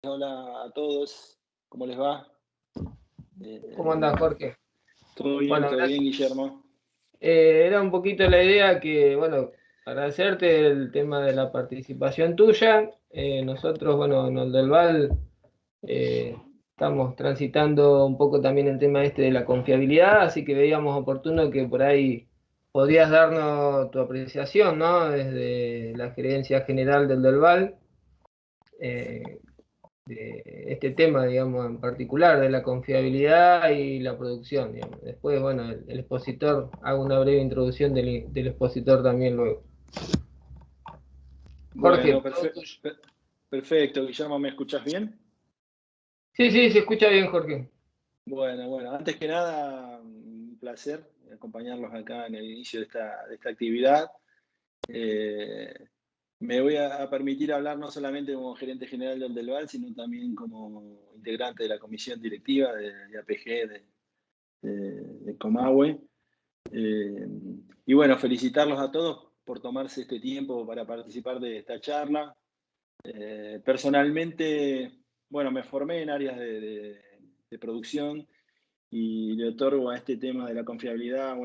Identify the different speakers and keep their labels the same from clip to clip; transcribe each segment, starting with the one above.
Speaker 1: Hola a todos, ¿cómo les va?
Speaker 2: ¿Cómo andás, Jorge? Bueno,
Speaker 1: Todo bien,
Speaker 2: gracias.
Speaker 1: Guillermo.
Speaker 2: Era un poquito la idea que, bueno, agradecerte el tema de la participación tuya. Nosotros, bueno, en el del Val estamos transitando un poco también el tema este de la confiabilidad, así que veíamos oportuno que por ahí podías darnos tu apreciación, ¿no? Desde la gerencia general del Val. De este tema, digamos, en particular, de la confiabilidad y la producción, digamos. Después, bueno, el expositor, hago una breve introducción del expositor también luego. Jorge,
Speaker 1: Bueno,
Speaker 2: todo tuyo.
Speaker 1: perfecto, Guillermo, ¿me escuchás bien?
Speaker 2: Sí, sí, se escucha bien, Jorge.
Speaker 1: Bueno, antes que nada, un placer acompañarlos acá en el inicio de esta actividad. Eh, Me voy a permitir hablar no solamente como gerente general del Val, sino también como integrante de la comisión directiva de APG de Comahue. Y bueno, felicitarlos a todos por tomarse este tiempo para participar de esta charla. Personalmente, bueno, me formé en áreas de producción y le otorgo a este tema de la confiabilidad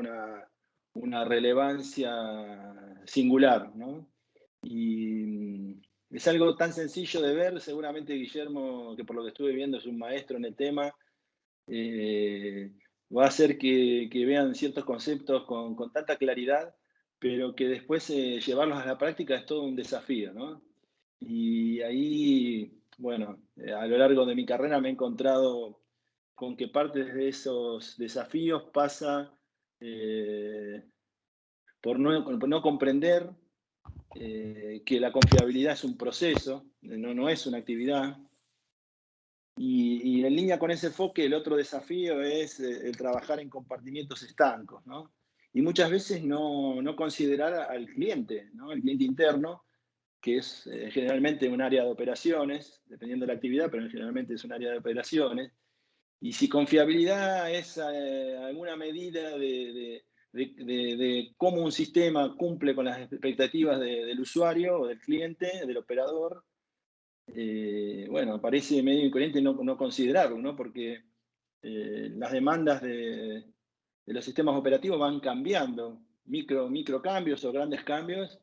Speaker 1: una relevancia singular, ¿no? Y es algo tan sencillo de ver, seguramente Guillermo, que por lo que estuve viendo es un maestro en el tema, eh, va a hacer que vean ciertos conceptos con tanta claridad, pero que después llevarlos a la práctica es todo un desafío, ¿no? Y ahí, bueno, a lo largo de mi carrera me he encontrado con que parte de esos desafíos pasa eh, por no comprender que la confiabilidad es un proceso, no es una actividad. Y en línea con ese enfoque, el otro desafío es el trabajar en compartimientos estancos, ¿no? Y muchas veces no considerar al cliente, ¿no? El cliente interno, que es generalmente un área de operaciones, dependiendo de la actividad, pero generalmente es un área de operaciones. Y si confiabilidad es alguna medida de cómo un sistema cumple con las expectativas del usuario o del cliente, del operador, bueno, parece medio incoherente no considerarlo, ¿no? Porque las demandas de los sistemas operativos van cambiando, micro cambios o grandes cambios,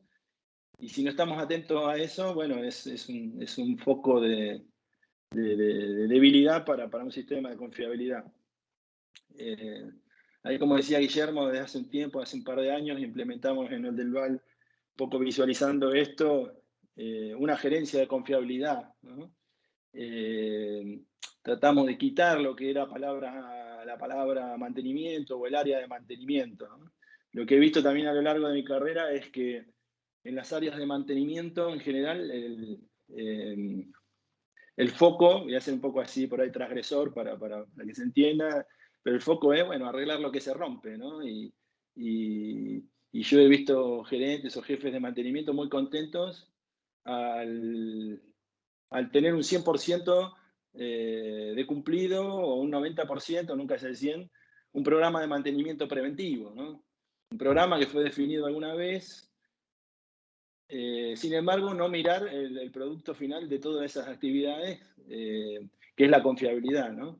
Speaker 1: y si no estamos atentos a eso, bueno, es un foco de debilidad para un sistema de confiabilidad. Eh, Ahí, como decía Guillermo, desde hace un tiempo, hace un par de años, implementamos en el del Val, un poco visualizando esto, una gerencia de confiabilidad, ¿no? Eh, Tratamos de quitar lo que era la palabra mantenimiento o el área de mantenimiento, ¿no? Lo que he visto también a lo largo de mi carrera es que en las áreas de mantenimiento, en general, el foco, voy a ser un poco así por ahí transgresor para que se entienda, pero el foco es, bueno, arreglar lo que se rompe, ¿no? Y yo he visto gerentes o jefes de mantenimiento muy contentos al, al tener un 100% de cumplido o un 90%, nunca es el 100%, un programa de mantenimiento preventivo, ¿no? Un programa que fue definido alguna vez, sin embargo, no mirar el producto final de todas esas actividades, que es la confiabilidad, ¿no?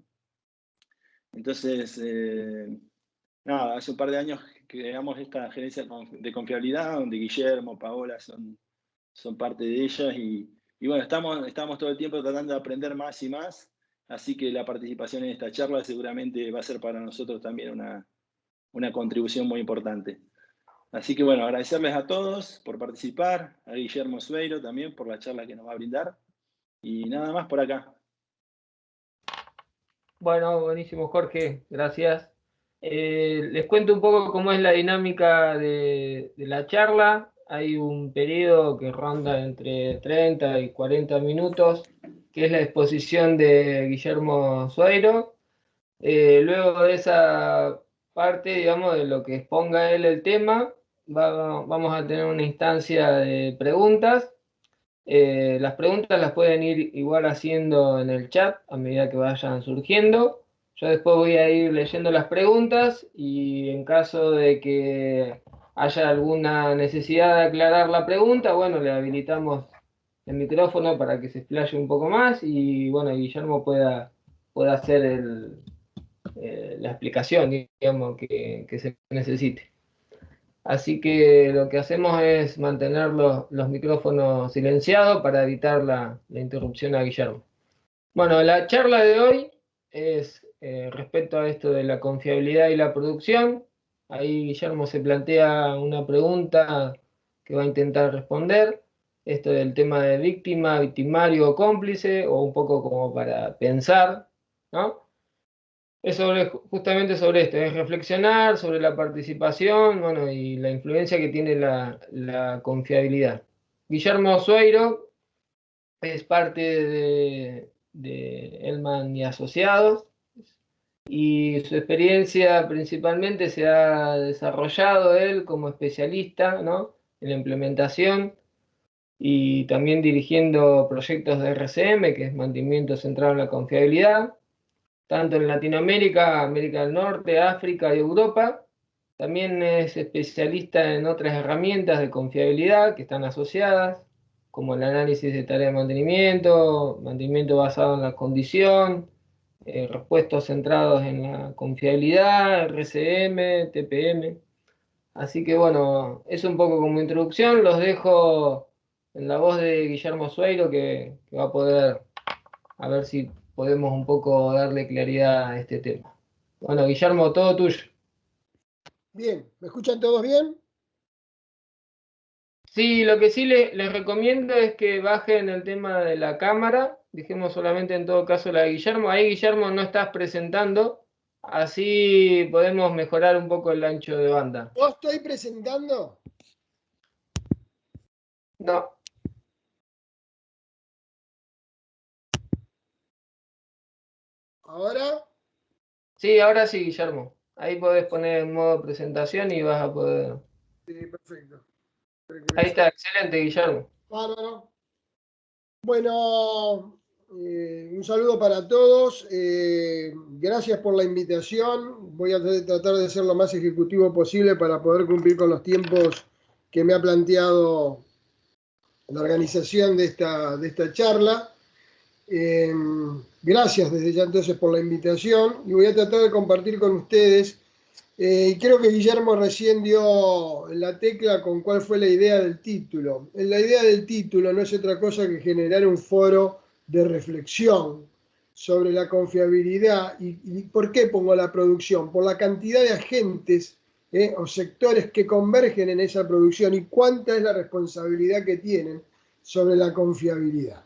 Speaker 1: Entonces, nada, hace un par de años creamos esta gerencia de confiabilidad, donde Guillermo, Paola son parte de ellas y bueno, estamos todo el tiempo tratando de aprender más y más, así que la participación en esta charla seguramente va a ser para nosotros también una contribución muy importante. Así que bueno, agradecerles a todos por participar, a Guillermo Sueiro también por la charla que nos va a brindar y nada más por acá.
Speaker 2: Bueno, buenísimo, Jorge, gracias. Les cuento un poco cómo es la dinámica de la charla. Hay un periodo que ronda entre 30 y 40 minutos, que es la exposición de Guillermo Sueiro. Luego de esa parte, digamos, de lo que exponga él el tema, vamos a tener una instancia de preguntas. Las preguntas las pueden ir igual haciendo en el chat a medida que vayan surgiendo. Yo después voy a ir leyendo las preguntas y en caso de que haya alguna necesidad de aclarar la pregunta, bueno, le habilitamos el micrófono para que se explaye un poco más y bueno, Guillermo pueda hacer la explicación, digamos, que se necesite. Así que lo que hacemos es mantener los micrófonos silenciados para evitar la interrupción a Guillermo. Bueno, la charla de hoy es respecto a esto de la confiabilidad y la producción. Ahí Guillermo se plantea una pregunta que va a intentar responder. Esto del tema de víctima, victimario o cómplice, o un poco como para pensar, ¿no? Es justamente sobre esto, es reflexionar sobre la participación, bueno, y la influencia que tiene la confiabilidad. Guillermo Sueiro es parte de Hellman y Asociados, y su experiencia principalmente se ha desarrollado él como especialista, ¿no?, en la implementación y también dirigiendo proyectos de RCM, que es mantenimiento centrado en la confiabilidad, tanto en Latinoamérica, América del Norte, África y Europa. También es especialista en otras herramientas de confiabilidad que están asociadas, como el análisis de tarea de mantenimiento basado en la condición, repuestos centrados en la confiabilidad, RCM, TPM. Así que bueno, es un poco como introducción. Los dejo en la voz de Guillermo Sueiro, que va a poder, a ver si podemos un poco darle claridad a este tema. Bueno, Guillermo, todo tuyo.
Speaker 3: Bien, ¿me escuchan todos bien?
Speaker 2: Sí, lo que sí les recomiendo es que bajen el tema de la cámara, dejemos solamente en todo caso la de Guillermo. Ahí, Guillermo, no estás presentando, así podemos mejorar un poco el ancho de banda.
Speaker 3: ¿No estoy presentando?
Speaker 2: No,
Speaker 3: ¿Ahora?
Speaker 2: sí, ahora sí, Guillermo. Ahí podés poner en modo presentación y vas a poder.
Speaker 3: Sí, perfecto.
Speaker 2: Ahí está, excelente, Guillermo.
Speaker 3: Bárbaro. Bueno, un saludo para todos. Gracias por la invitación. Voy a tratar de ser lo más ejecutivo posible para poder cumplir con los tiempos que me ha planteado la organización de esta charla. Gracias desde ya entonces por la invitación y voy a tratar de compartir con ustedes. Y creo que Guillermo recién dio la tecla con cuál fue la idea del título. La idea del título no es otra cosa que generar un foro de reflexión sobre la confiabilidad. ¿Y por qué pongo la producción? Por la cantidad de agentes o sectores que convergen en esa producción y cuánta es la responsabilidad que tienen sobre la confiabilidad.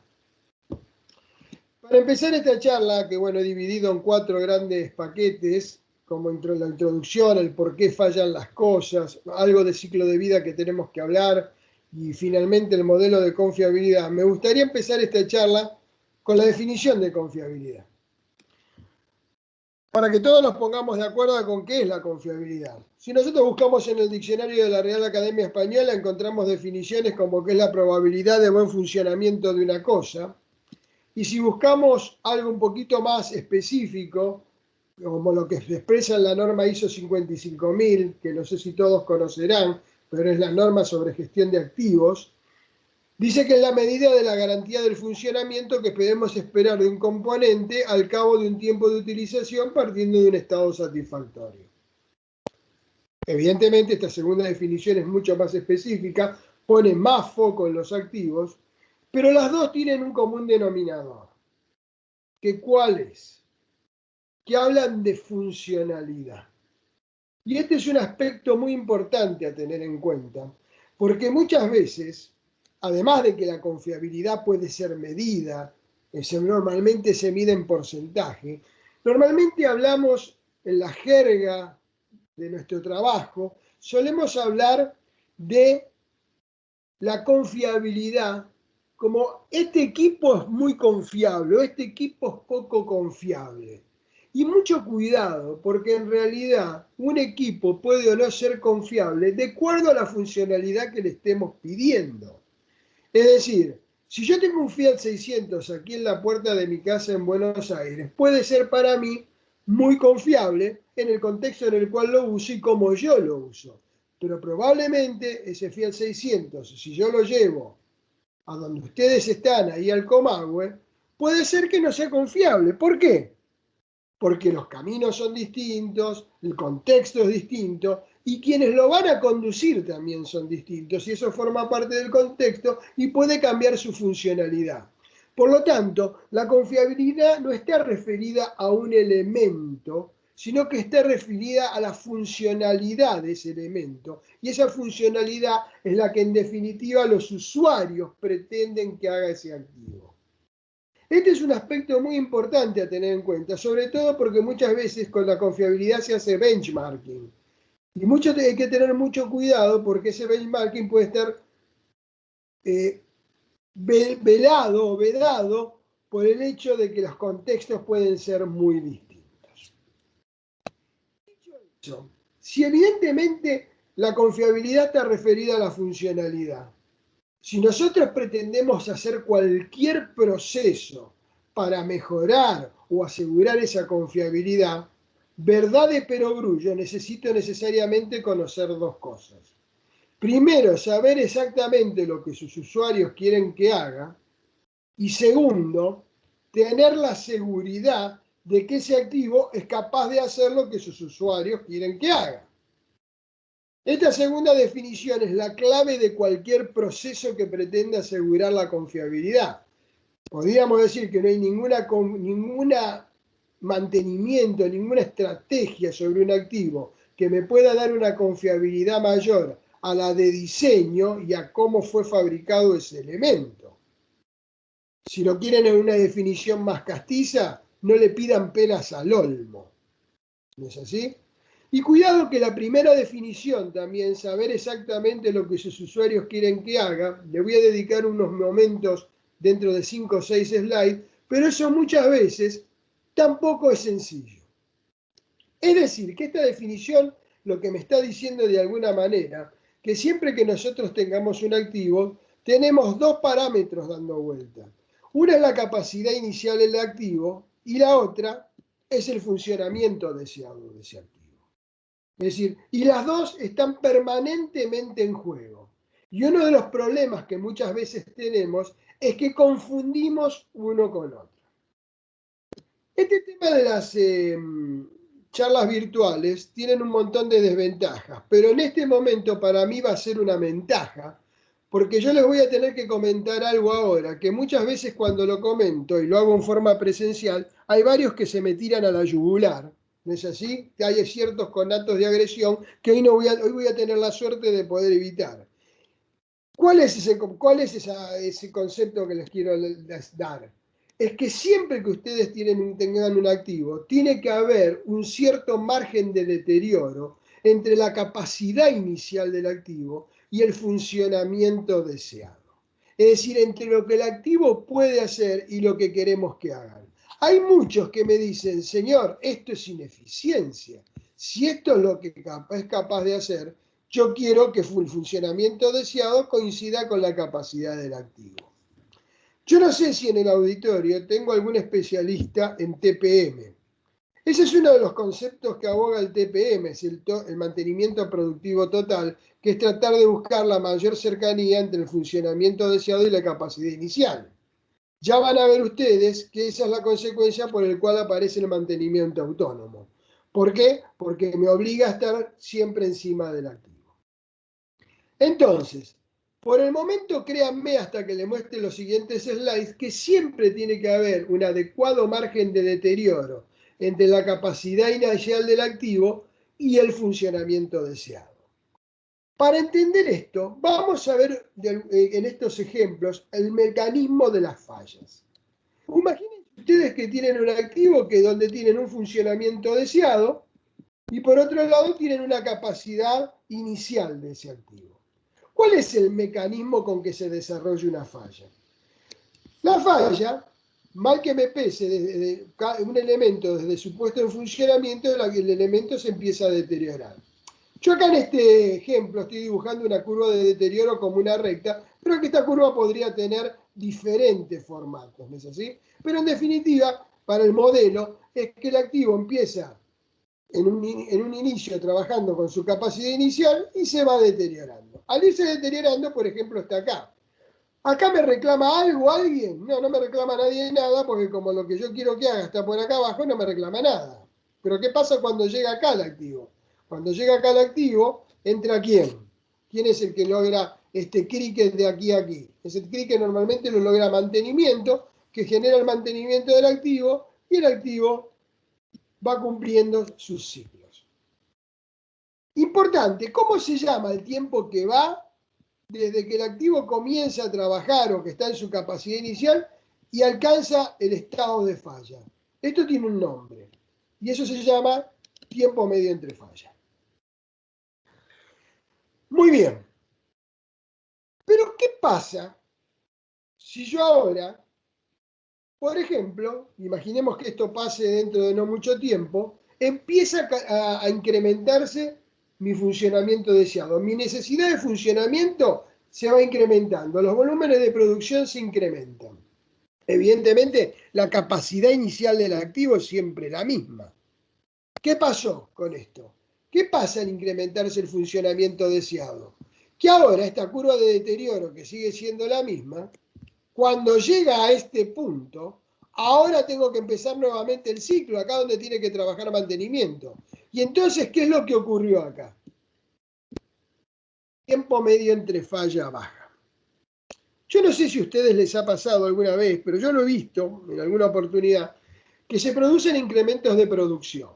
Speaker 3: Para empezar esta charla, que bueno, he dividido en 4 grandes paquetes, como la introducción, el por qué fallan las cosas, algo de ciclo de vida que tenemos que hablar y finalmente el modelo de confiabilidad. Me gustaría empezar esta charla con la definición de confiabilidad, para que todos nos pongamos de acuerdo con qué es la confiabilidad. Si nosotros buscamos en el diccionario de la Real Academia Española, encontramos definiciones como que es la probabilidad de buen funcionamiento de una cosa. Y si buscamos algo un poquito más específico, como lo que se expresa en la norma ISO 55000, que no sé si todos conocerán, pero es la norma sobre gestión de activos, dice que es la medida de la garantía del funcionamiento que podemos esperar de un componente al cabo de un tiempo de utilización partiendo de un estado satisfactorio. Evidentemente, esta segunda definición es mucho más específica, pone más foco en los activos, pero las dos tienen un común denominador. ¿Que cuál es? Que hablan de funcionalidad. Y este es un aspecto muy importante a tener en cuenta, porque muchas veces, además de que la confiabilidad puede ser medida, normalmente se mide en porcentaje, normalmente hablamos en la jerga de nuestro trabajo, solemos hablar de la confiabilidad como este equipo es muy confiable o este equipo es poco confiable. Y mucho cuidado, porque en realidad un equipo puede o no ser confiable de acuerdo a la funcionalidad que le estemos pidiendo. Es decir, si yo tengo un Fiat 600 aquí en la puerta de mi casa en Buenos Aires, puede ser para mí muy confiable en el contexto en el cual lo uso y como yo lo uso. Pero probablemente ese Fiat 600, si yo lo llevo a donde ustedes están, ahí al Comahue, puede ser que no sea confiable. ¿Por qué? Porque los caminos son distintos, el contexto es distinto, y quienes lo van a conducir también son distintos, y eso forma parte del contexto y puede cambiar su funcionalidad. Por lo tanto, la confiabilidad no está referida a un elemento, sino que está referida a la funcionalidad de ese elemento. Y esa funcionalidad es la que en definitiva los usuarios pretenden que haga ese activo. Este es un aspecto muy importante a tener en cuenta, sobre todo porque muchas veces con la confiabilidad se hace benchmarking. Y hay que tener mucho cuidado porque ese benchmarking puede estar velado o vedado por el hecho de que los contextos pueden ser muy distintos. Dicho eso, si evidentemente la confiabilidad está referida a la funcionalidad, si nosotros pretendemos hacer cualquier proceso para mejorar o asegurar esa confiabilidad, verdad de perogrullo, necesito necesariamente conocer dos cosas. Primero, saber exactamente lo que sus usuarios quieren que haga. Y segundo, tener la seguridad de que ese activo es capaz de hacer lo que sus usuarios quieren que haga. Esta segunda definición es la clave de cualquier proceso que pretenda asegurar la confiabilidad. Podríamos decir que no hay ninguna mantenimiento, ninguna estrategia sobre un activo que me pueda dar una confiabilidad mayor a la de diseño y a cómo fue fabricado ese elemento. Si lo quieren en una definición más castiza, no le pidan peras al olmo. ¿No es así? Y cuidado que la primera definición también, saber exactamente lo que sus usuarios quieren que haga, le voy a dedicar unos momentos dentro de 5 o 6 slides, pero eso muchas veces tampoco es sencillo. Es decir, que esta definición lo que me está diciendo de alguna manera, que siempre que nosotros tengamos un activo, tenemos dos parámetros dando vuelta. Una es la capacidad inicial del activo y la otra es el funcionamiento deseado de ese activo. Es decir, y las dos están permanentemente en juego. Y uno de los problemas que muchas veces tenemos es que confundimos uno con otro. Este tema de las charlas virtuales tienen un montón de desventajas, pero en este momento para mí va a ser una ventaja, porque yo les voy a tener que comentar algo ahora, que muchas veces cuando lo comento y lo hago en forma presencial, hay varios que se me tiran a la yugular. ¿No es así? Que hay ciertos conatos de agresión que hoy voy a tener la suerte de poder evitar. ¿Cuál es ese concepto que les quiero dar? Es que siempre que ustedes tengan un activo, tiene que haber un cierto margen de deterioro entre la capacidad inicial del activo y el funcionamiento deseado. Es decir, entre lo que el activo puede hacer y lo que queremos que hagan. Hay muchos que me dicen, señor, esto es ineficiencia. Si esto es lo que es capaz de hacer, yo quiero que el funcionamiento deseado coincida con la capacidad del activo. Yo no sé si en el auditorio tengo algún especialista en TPM. Ese es uno de los conceptos que aboga el TPM, es el mantenimiento productivo total, que es tratar de buscar la mayor cercanía entre el funcionamiento deseado y la capacidad inicial. Ya van a ver ustedes que esa es la consecuencia por la cual aparece el mantenimiento autónomo. ¿Por qué? Porque me obliga a estar siempre encima del activo. Entonces, por el momento créanme hasta que les muestre los siguientes slides que siempre tiene que haber un adecuado margen de deterioro entre la capacidad inicial del activo y el funcionamiento deseado. Para entender esto, vamos a ver en estos ejemplos el mecanismo de las fallas. Imaginen ustedes que tienen un activo donde tienen un funcionamiento deseado y por otro lado tienen una capacidad inicial de ese activo. ¿Cuál es el mecanismo con que se desarrolla una falla? La falla, mal que me pese, desde un elemento desde su puesto en funcionamiento, el elemento se empieza a deteriorar. Yo acá en este ejemplo estoy dibujando una curva de deterioro como una recta, pero que esta curva podría tener diferentes formatos, ¿no es así? Pero en definitiva, para el modelo, es que el activo empieza en un inicio trabajando con su capacidad inicial y se va deteriorando. Al irse deteriorando, por ejemplo, está acá. ¿Acá me reclama algo alguien? No, no me reclama nadie nada, porque como lo que yo quiero que haga está por acá abajo, no me reclama nada. Pero ¿qué pasa cuando llega acá el activo? Cuando llega acá el activo, ¿entra quién? ¿Quién es el que logra este cricket de aquí a aquí? Ese cricket normalmente lo logra mantenimiento, que genera el mantenimiento del activo, y el activo va cumpliendo sus ciclos. Importante, ¿cómo se llama el tiempo que va desde que el activo comienza a trabajar o que está en su capacidad inicial y alcanza el estado de falla? Esto tiene un nombre y eso se llama tiempo medio entre fallas. Muy bien. Pero ¿qué pasa si yo ahora, por ejemplo, imaginemos que esto pase dentro de no mucho tiempo, empieza a incrementarse mi funcionamiento deseado? Mi necesidad de funcionamiento se va incrementando, los volúmenes de producción se incrementan. Evidentemente, la capacidad inicial del activo es siempre la misma. ¿Qué pasó con esto? ¿Qué pasa al incrementarse el funcionamiento deseado? Que ahora esta curva de deterioro, que sigue siendo la misma, cuando llega a este punto, ahora tengo que empezar nuevamente el ciclo, acá donde tiene que trabajar mantenimiento. Y entonces, ¿qué es lo que ocurrió acá? Tiempo medio entre falla baja. Yo no sé si a ustedes les ha pasado alguna vez, pero yo lo he visto en alguna oportunidad, que se producen incrementos de producción.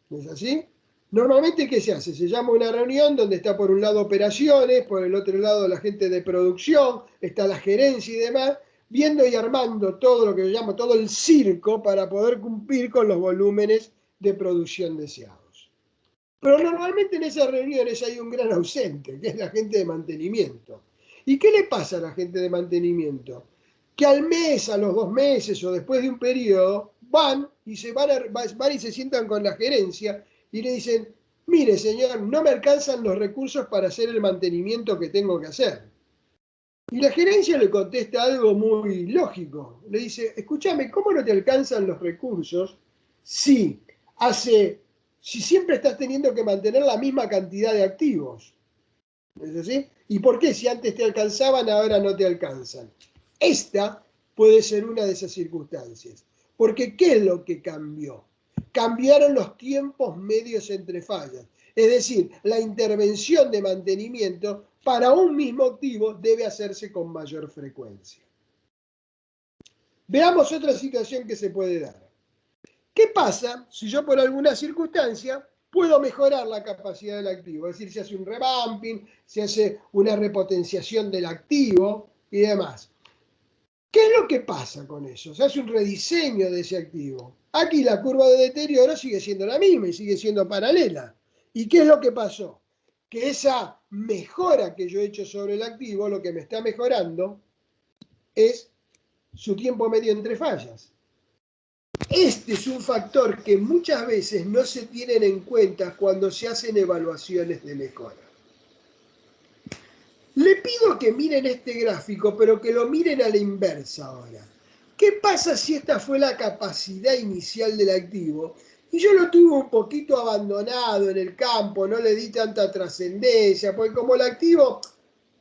Speaker 3: ¿No es así? Normalmente, ¿qué se hace? Se llama una reunión donde está por un lado operaciones, por el otro lado la gente de producción, está la gerencia y demás, viendo y armando todo lo que yo llamo todo el circo para poder cumplir con los volúmenes de producción deseados. Pero normalmente en esas reuniones hay un gran ausente, que es la gente de mantenimiento. ¿Y qué le pasa a la gente de mantenimiento? Que al mes, a los 2 meses o después de un periodo, van y se sientan con la gerencia y le dicen: mire señor, no me alcanzan los recursos para hacer el mantenimiento que tengo que hacer. Y la gerencia le contesta algo muy lógico. Le dice: escúchame, ¿cómo no te alcanzan los recursos si siempre estás teniendo que mantener la misma cantidad de activos? ¿Es así? ¿Y por qué si antes te alcanzaban, ahora no te alcanzan? Esta puede ser una de esas circunstancias. Porque ¿qué es lo que cambió? Cambiaron los tiempos medios entre fallas. Es decir, la intervención de mantenimiento para un mismo activo debe hacerse con mayor frecuencia. Veamos otra situación que se puede dar. ¿Qué pasa si yo por alguna circunstancia puedo mejorar la capacidad del activo? Es decir, se hace un revamping, se hace una repotenciación del activo y demás. ¿Qué es lo que pasa con eso? Se hace un rediseño de ese activo. Aquí la curva de deterioro sigue siendo la misma y sigue siendo paralela. ¿Y qué es lo que pasó? Que esa mejora que yo he hecho sobre el activo, lo que me está mejorando es su tiempo medio entre fallas. Este es un factor que muchas veces no se tienen en cuenta cuando se hacen evaluaciones de mejora. Le pido que miren este gráfico, pero que lo miren a la inversa ahora. ¿Qué pasa si esta fue la capacidad inicial del activo? Y yo lo tuve un poquito abandonado en el campo, no le di tanta trascendencia, porque como el activo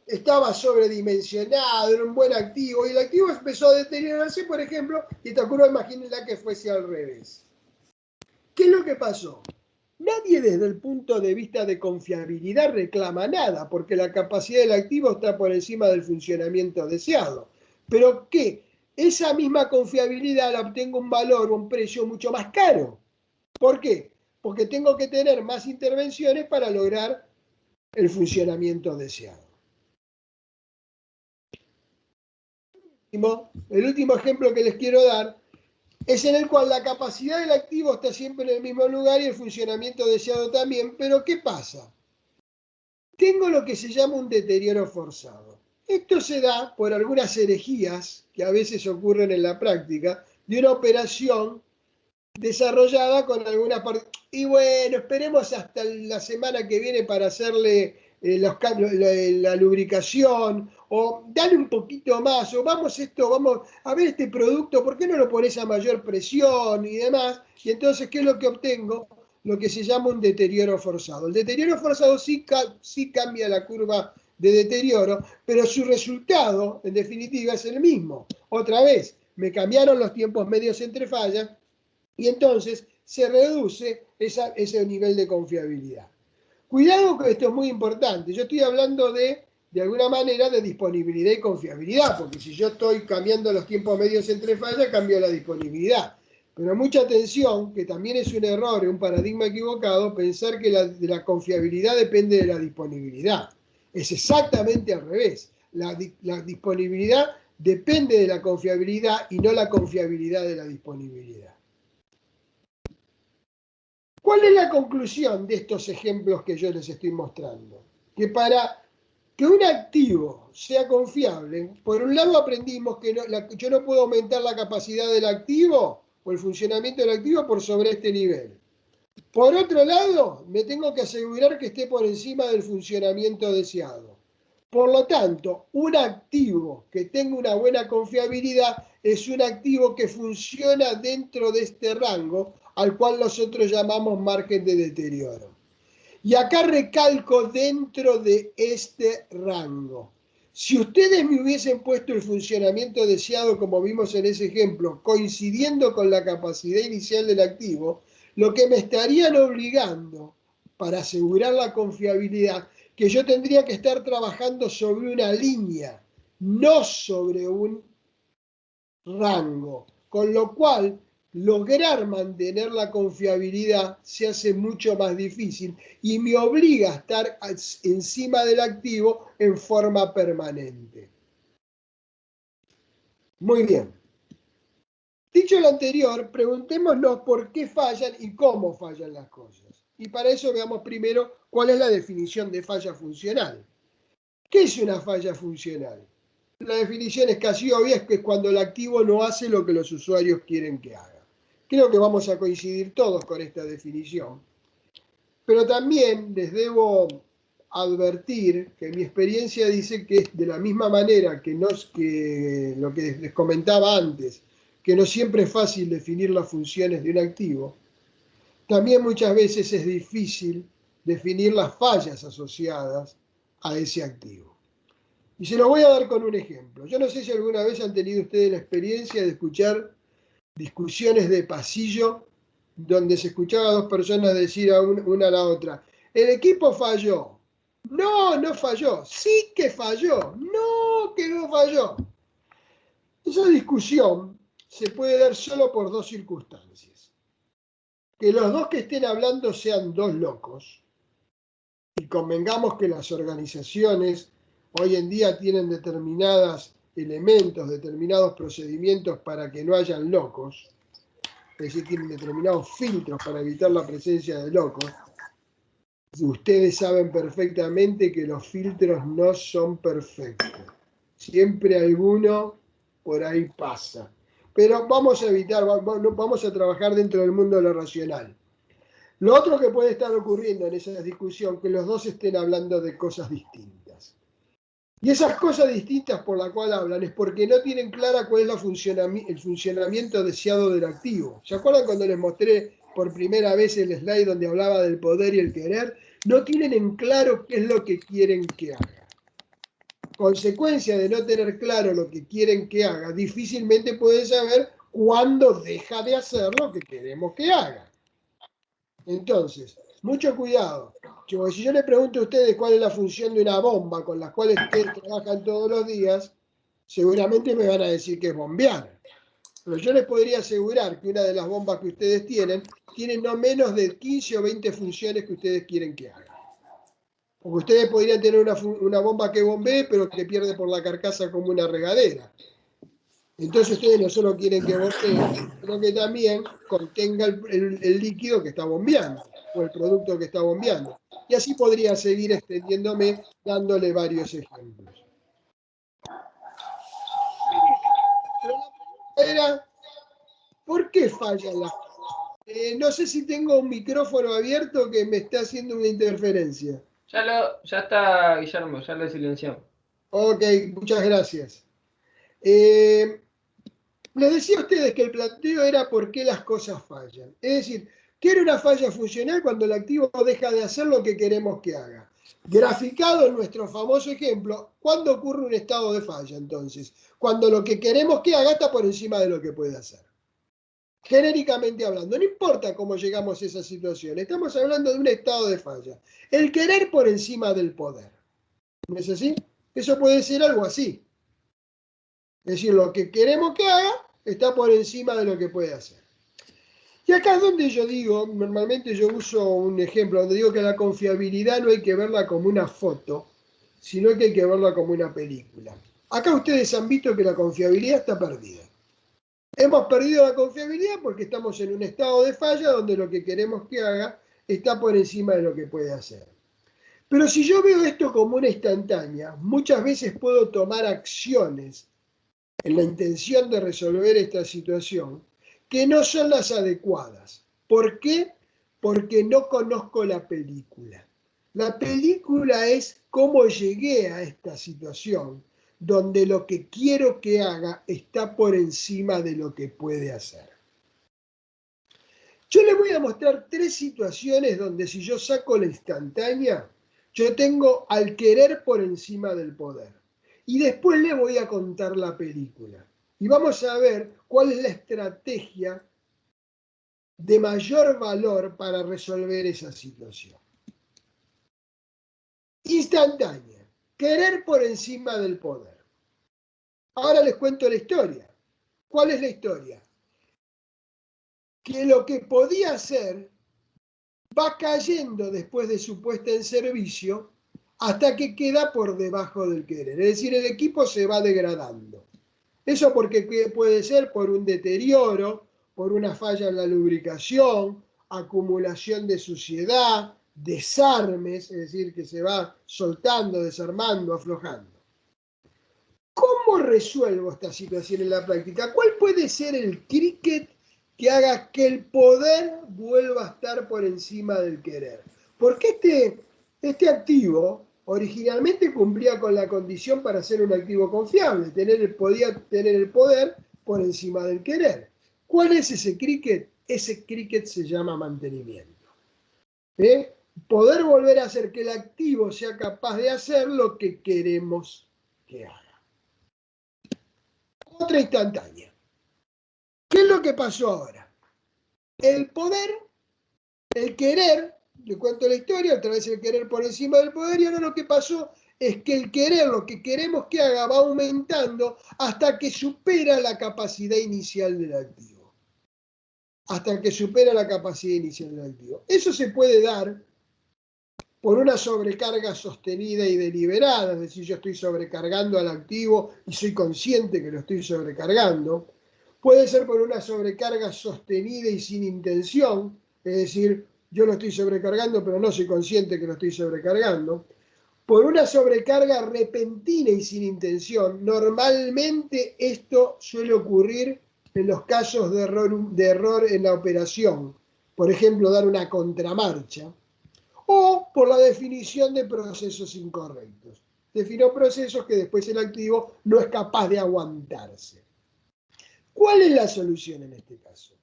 Speaker 3: estaba sobredimensionado, era un buen activo, y el activo empezó a deteriorarse, por ejemplo, y esta curva imagínenla que fuese al revés. ¿Qué es lo que pasó? Nadie desde el punto de vista de confiabilidad reclama nada, porque la capacidad del activo está por encima del funcionamiento deseado. Pero ¿qué? Esa misma confiabilidad la obtengo un valor, un precio mucho más caro. ¿Por qué? Porque tengo que tener más intervenciones para lograr el funcionamiento deseado. El último ejemplo que les quiero dar es en el cual la capacidad del activo está siempre en el mismo lugar y el funcionamiento deseado también, pero ¿qué pasa? Tengo lo que se llama un deterioro forzado. Esto se da por algunas herejías que a veces ocurren en la práctica de una operación desarrollada con alguna parte. Y bueno, esperemos hasta la semana que viene para hacerle la lubricación, o dale un poquito más, o vamos a ver este producto, ¿por qué no lo pones a mayor presión y demás? Y entonces, ¿qué es lo que obtengo? Lo que se llama un deterioro forzado. El deterioro forzado sí cambia la curva de deterioro, pero su resultado, en definitiva, es el mismo. Otra vez, me cambiaron los tiempos medios entre fallas y entonces se reduce ese nivel de confiabilidad. Cuidado que esto es muy importante. Yo estoy hablando de alguna manera, de disponibilidad y confiabilidad, porque si yo estoy cambiando los tiempos medios entre fallas, cambio la disponibilidad. Pero mucha atención, que también es un error, un paradigma equivocado, pensar que la confiabilidad depende de la disponibilidad. Es exactamente al revés. La disponibilidad depende de la confiabilidad y no la confiabilidad de la disponibilidad. ¿Cuál es la conclusión de estos ejemplos que yo les estoy mostrando? Que para que un activo sea confiable, por un lado aprendimos que yo no puedo aumentar la capacidad del activo o el funcionamiento del activo por sobre este nivel. Por otro lado, me tengo que asegurar que esté por encima del funcionamiento deseado. Por lo tanto, un activo que tenga una buena confiabilidad es un activo que funciona dentro de este rango al cual nosotros llamamos margen de deterioro. Y acá recalco dentro de este rango. Si ustedes me hubiesen puesto el funcionamiento deseado, como vimos en ese ejemplo, coincidiendo con la capacidad inicial del activo, lo que me estarían obligando para asegurar la confiabilidad, que yo tendría que estar trabajando sobre una línea, no sobre un rango. Con lo cual, lograr mantener la confiabilidad se hace mucho más difícil y me obliga a estar encima del activo en forma permanente. Muy bien. Dicho lo anterior, preguntémonos por qué fallan y cómo fallan las cosas. Y para eso veamos primero cuál es la definición de falla funcional. ¿Qué es una falla funcional? La definición es casi obvia, es que es cuando el activo no hace lo que los usuarios quieren que haga. Creo que vamos a coincidir todos con esta definición. Pero también les debo advertir que mi experiencia dice que es de la misma manera que lo que les comentaba antes, que no siempre es fácil definir las funciones de un activo, también muchas veces es difícil definir las fallas asociadas a ese activo. Y se lo voy a dar con un ejemplo. Yo no sé si alguna vez han tenido ustedes la experiencia de escuchar discusiones de pasillo donde se escuchaba a dos personas decir una a la otra: el equipo falló. No, no falló. Sí que falló. No, que no falló. Esa discusión se puede dar solo por dos circunstancias. Que los dos que estén hablando sean dos locos. Y convengamos que las organizaciones hoy en día tienen determinados elementos, determinados procedimientos para que no hayan locos. Es decir, tienen determinados filtros para evitar la presencia de locos. Ustedes saben perfectamente que los filtros no son perfectos. Siempre alguno por ahí pasa. Pero vamos a evitar, vamos a trabajar dentro del mundo de lo racional. Lo otro que puede estar ocurriendo en esa discusión, que los dos estén hablando de cosas distintas. Y esas cosas distintas por las cuales hablan es porque no tienen clara cuál es el funcionamiento deseado del activo. ¿Se acuerdan cuando les mostré por primera vez el slide donde hablaba del poder y el querer? No tienen en claro qué es lo que quieren que haga. Consecuencia de no tener claro lo que quieren que haga, difícilmente pueden saber cuándo deja de hacer lo que queremos que haga. Entonces, mucho cuidado. Si yo le pregunto a ustedes cuál es la función de una bomba con la cual ustedes trabajan todos los días, seguramente me van a decir que es bombear. Pero yo les podría asegurar que una de las bombas que ustedes tienen no menos de 15 o 20 funciones que ustedes quieren que haga. Porque ustedes podrían tener una bomba que bombee, pero que pierde por la carcasa como una regadera. Entonces ustedes no solo quieren que bombee, sino que también contenga el líquido que está bombeando, o el producto que está bombeando. Y así podría seguir extendiéndome dándole varios ejemplos. Pero la pregunta era, ¿por qué fallan las cosas? No sé si tengo un micrófono abierto que me está haciendo una interferencia.
Speaker 2: Ya está, Guillermo, ya lo silenciamos.
Speaker 3: Ok, muchas gracias. Les decía a ustedes que el planteo era por qué las cosas fallan. Es decir, ¿qué era una falla funcional? Cuando el activo deja de hacer lo que queremos que haga. Graficado en nuestro famoso ejemplo, ¿cuándo ocurre un estado de falla entonces? Cuando lo que queremos que haga está por encima de lo que puede hacer. Genéricamente hablando, no importa cómo llegamos a esa situación, estamos hablando de un estado de falla. El querer por encima del poder. ¿No es así? Eso puede ser algo así. Es decir, lo que queremos que haga está por encima de lo que puede hacer. Y acá es donde yo digo, normalmente yo uso un ejemplo, donde digo que la confiabilidad no hay que verla como una foto, sino que hay que verla como una película. Acá ustedes han visto que la confiabilidad está perdida. Hemos perdido la confiabilidad porque estamos en un estado de falla donde lo que queremos que haga está por encima de lo que puede hacer. Pero si yo veo esto como una instantánea, muchas veces puedo tomar acciones en la intención de resolver esta situación que no son las adecuadas. ¿Por qué? Porque no conozco la película. La película es cómo llegué a esta situación, donde lo que quiero que haga está por encima de lo que puede hacer. Yo les voy a mostrar 3 situaciones donde si yo saco la instantánea, yo tengo al querer por encima del poder. Y después les voy a contar la película. Y vamos a ver cuál es la estrategia de mayor valor para resolver esa situación. Instantánea. Querer por encima del poder. Ahora les cuento la historia. ¿Cuál es la historia? Que lo que podía hacer va cayendo después de su puesta en servicio hasta que queda por debajo del querer. Es decir, el equipo se va degradando. Eso porque puede ser por un deterioro, por una falla en la lubricación, acumulación de suciedad, desarmes, es decir, que se va soltando, desarmando, aflojando. ¿Cómo resuelvo esta situación en la práctica? ¿Cuál puede ser el cricket que haga que el poder vuelva a estar por encima del querer? Porque este activo originalmente cumplía con la condición para ser un activo confiable, podía tener el poder por encima del querer. ¿Cuál es ese cricket? Ese cricket se llama mantenimiento. Poder volver a hacer que el activo sea capaz de hacer lo que queremos que haga. Otra instantánea. ¿Qué es lo que pasó ahora? El poder, el querer, le cuento la historia, otra vez el querer por encima del poder, y ahora lo que pasó es que el querer, lo que queremos que haga, va aumentando hasta que supera la capacidad inicial del activo. Hasta que supera la capacidad inicial del activo. Eso se puede dar por una sobrecarga sostenida y deliberada, es decir, yo estoy sobrecargando al activo y soy consciente que lo estoy sobrecargando. Puede ser por una sobrecarga sostenida y sin intención, es decir, yo lo estoy sobrecargando pero no soy consciente que lo estoy sobrecargando. Por una sobrecarga repentina y sin intención, normalmente esto suele ocurrir en los casos de error en la operación. Por ejemplo, dar una contramarcha. O por la definición de procesos incorrectos. Definió procesos que después el activo no es capaz de aguantarse. ¿Cuál es la solución en este caso?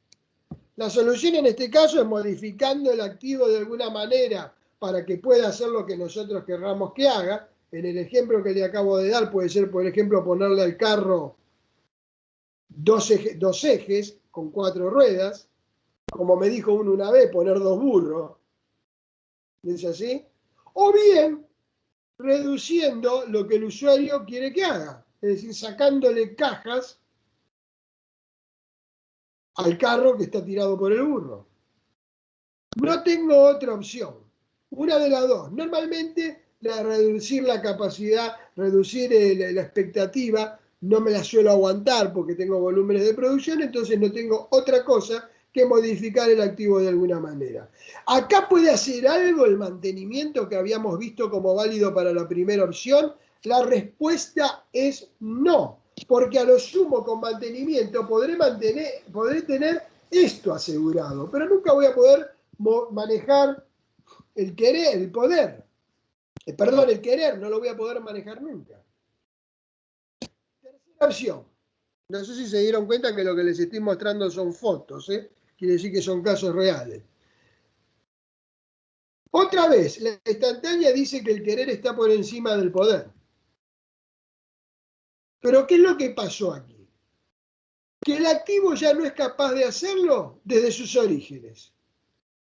Speaker 3: La solución en este caso es modificando el activo de alguna manera para que pueda hacer lo que nosotros querramos que haga. En el ejemplo que le acabo de dar puede ser, por ejemplo, ponerle al carro dos ejes con 4 ruedas. Como me dijo uno una vez, poner 2 burros. ¿Es así? O bien reduciendo lo que el usuario quiere que haga, es decir, sacándole cajas al carro que está tirado por el burro. No tengo otra opción, una de las dos. Normalmente reducir la capacidad, reducir la expectativa, no me la suelo aguantar porque tengo volúmenes de producción, entonces no tengo otra cosa que modificar el activo de alguna manera. Acá puede hacer algo el mantenimiento que habíamos visto como válido para la primera opción. La respuesta es no, porque a lo sumo con mantenimiento podré tener esto asegurado, pero nunca voy a poder manejar el querer, el poder. Perdón, el querer, no lo voy a poder manejar nunca. Tercera opción. No sé si se dieron cuenta que lo que les estoy mostrando son fotos, ¿eh? Quiere decir que son casos reales. Otra vez, la instantánea dice que el querer está por encima del poder. Pero ¿qué es lo que pasó aquí? Que el activo ya no es capaz de hacerlo desde sus orígenes.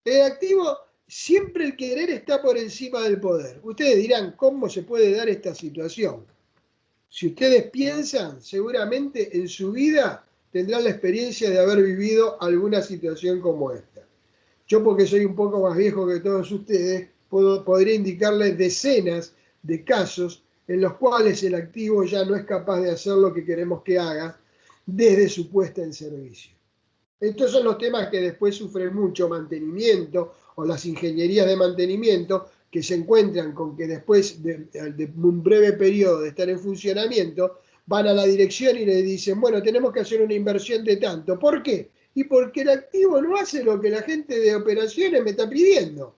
Speaker 3: El activo, siempre el querer está por encima del poder. Ustedes dirán, ¿cómo se puede dar esta situación? Si ustedes piensan, seguramente en su vida tendrán la experiencia de haber vivido alguna situación como esta. Yo, porque soy un poco más viejo que todos ustedes, podría indicarles decenas de casos en los cuales el activo ya no es capaz de hacer lo que queremos que haga desde su puesta en servicio. Estos son los temas que después sufren mucho mantenimiento o las ingenierías de mantenimiento que se encuentran con que después de un breve periodo de estar en funcionamiento van a la dirección y le dicen, bueno, tenemos que hacer una inversión de tanto. ¿Por qué? Y porque el activo no hace lo que la gente de operaciones me está pidiendo.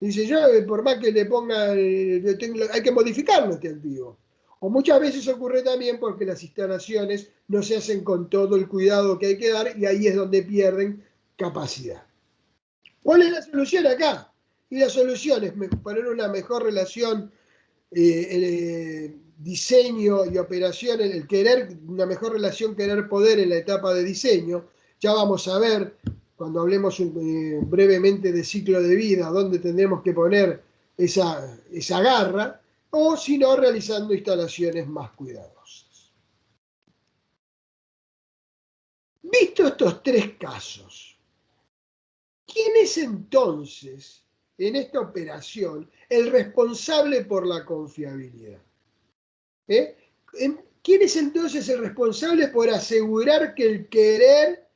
Speaker 3: Dice, yo por más que le ponga, hay que modificarlo este activo. O muchas veces ocurre también porque las instalaciones no se hacen con todo el cuidado que hay que dar y ahí es donde pierden capacidad. ¿Cuál es la solución acá? Y la solución es poner una mejor relación, diseño y operación, el querer, una mejor relación querer-poder en la etapa de diseño. Ya vamos a ver, cuando hablemos brevemente de ciclo de vida, dónde tendremos que poner esa garra, o si no, realizando instalaciones más cuidadosas. Visto estos tres casos, ¿quién es entonces, en esta operación, el responsable por la confiabilidad? ¿Quién es entonces el responsable por asegurar que el querer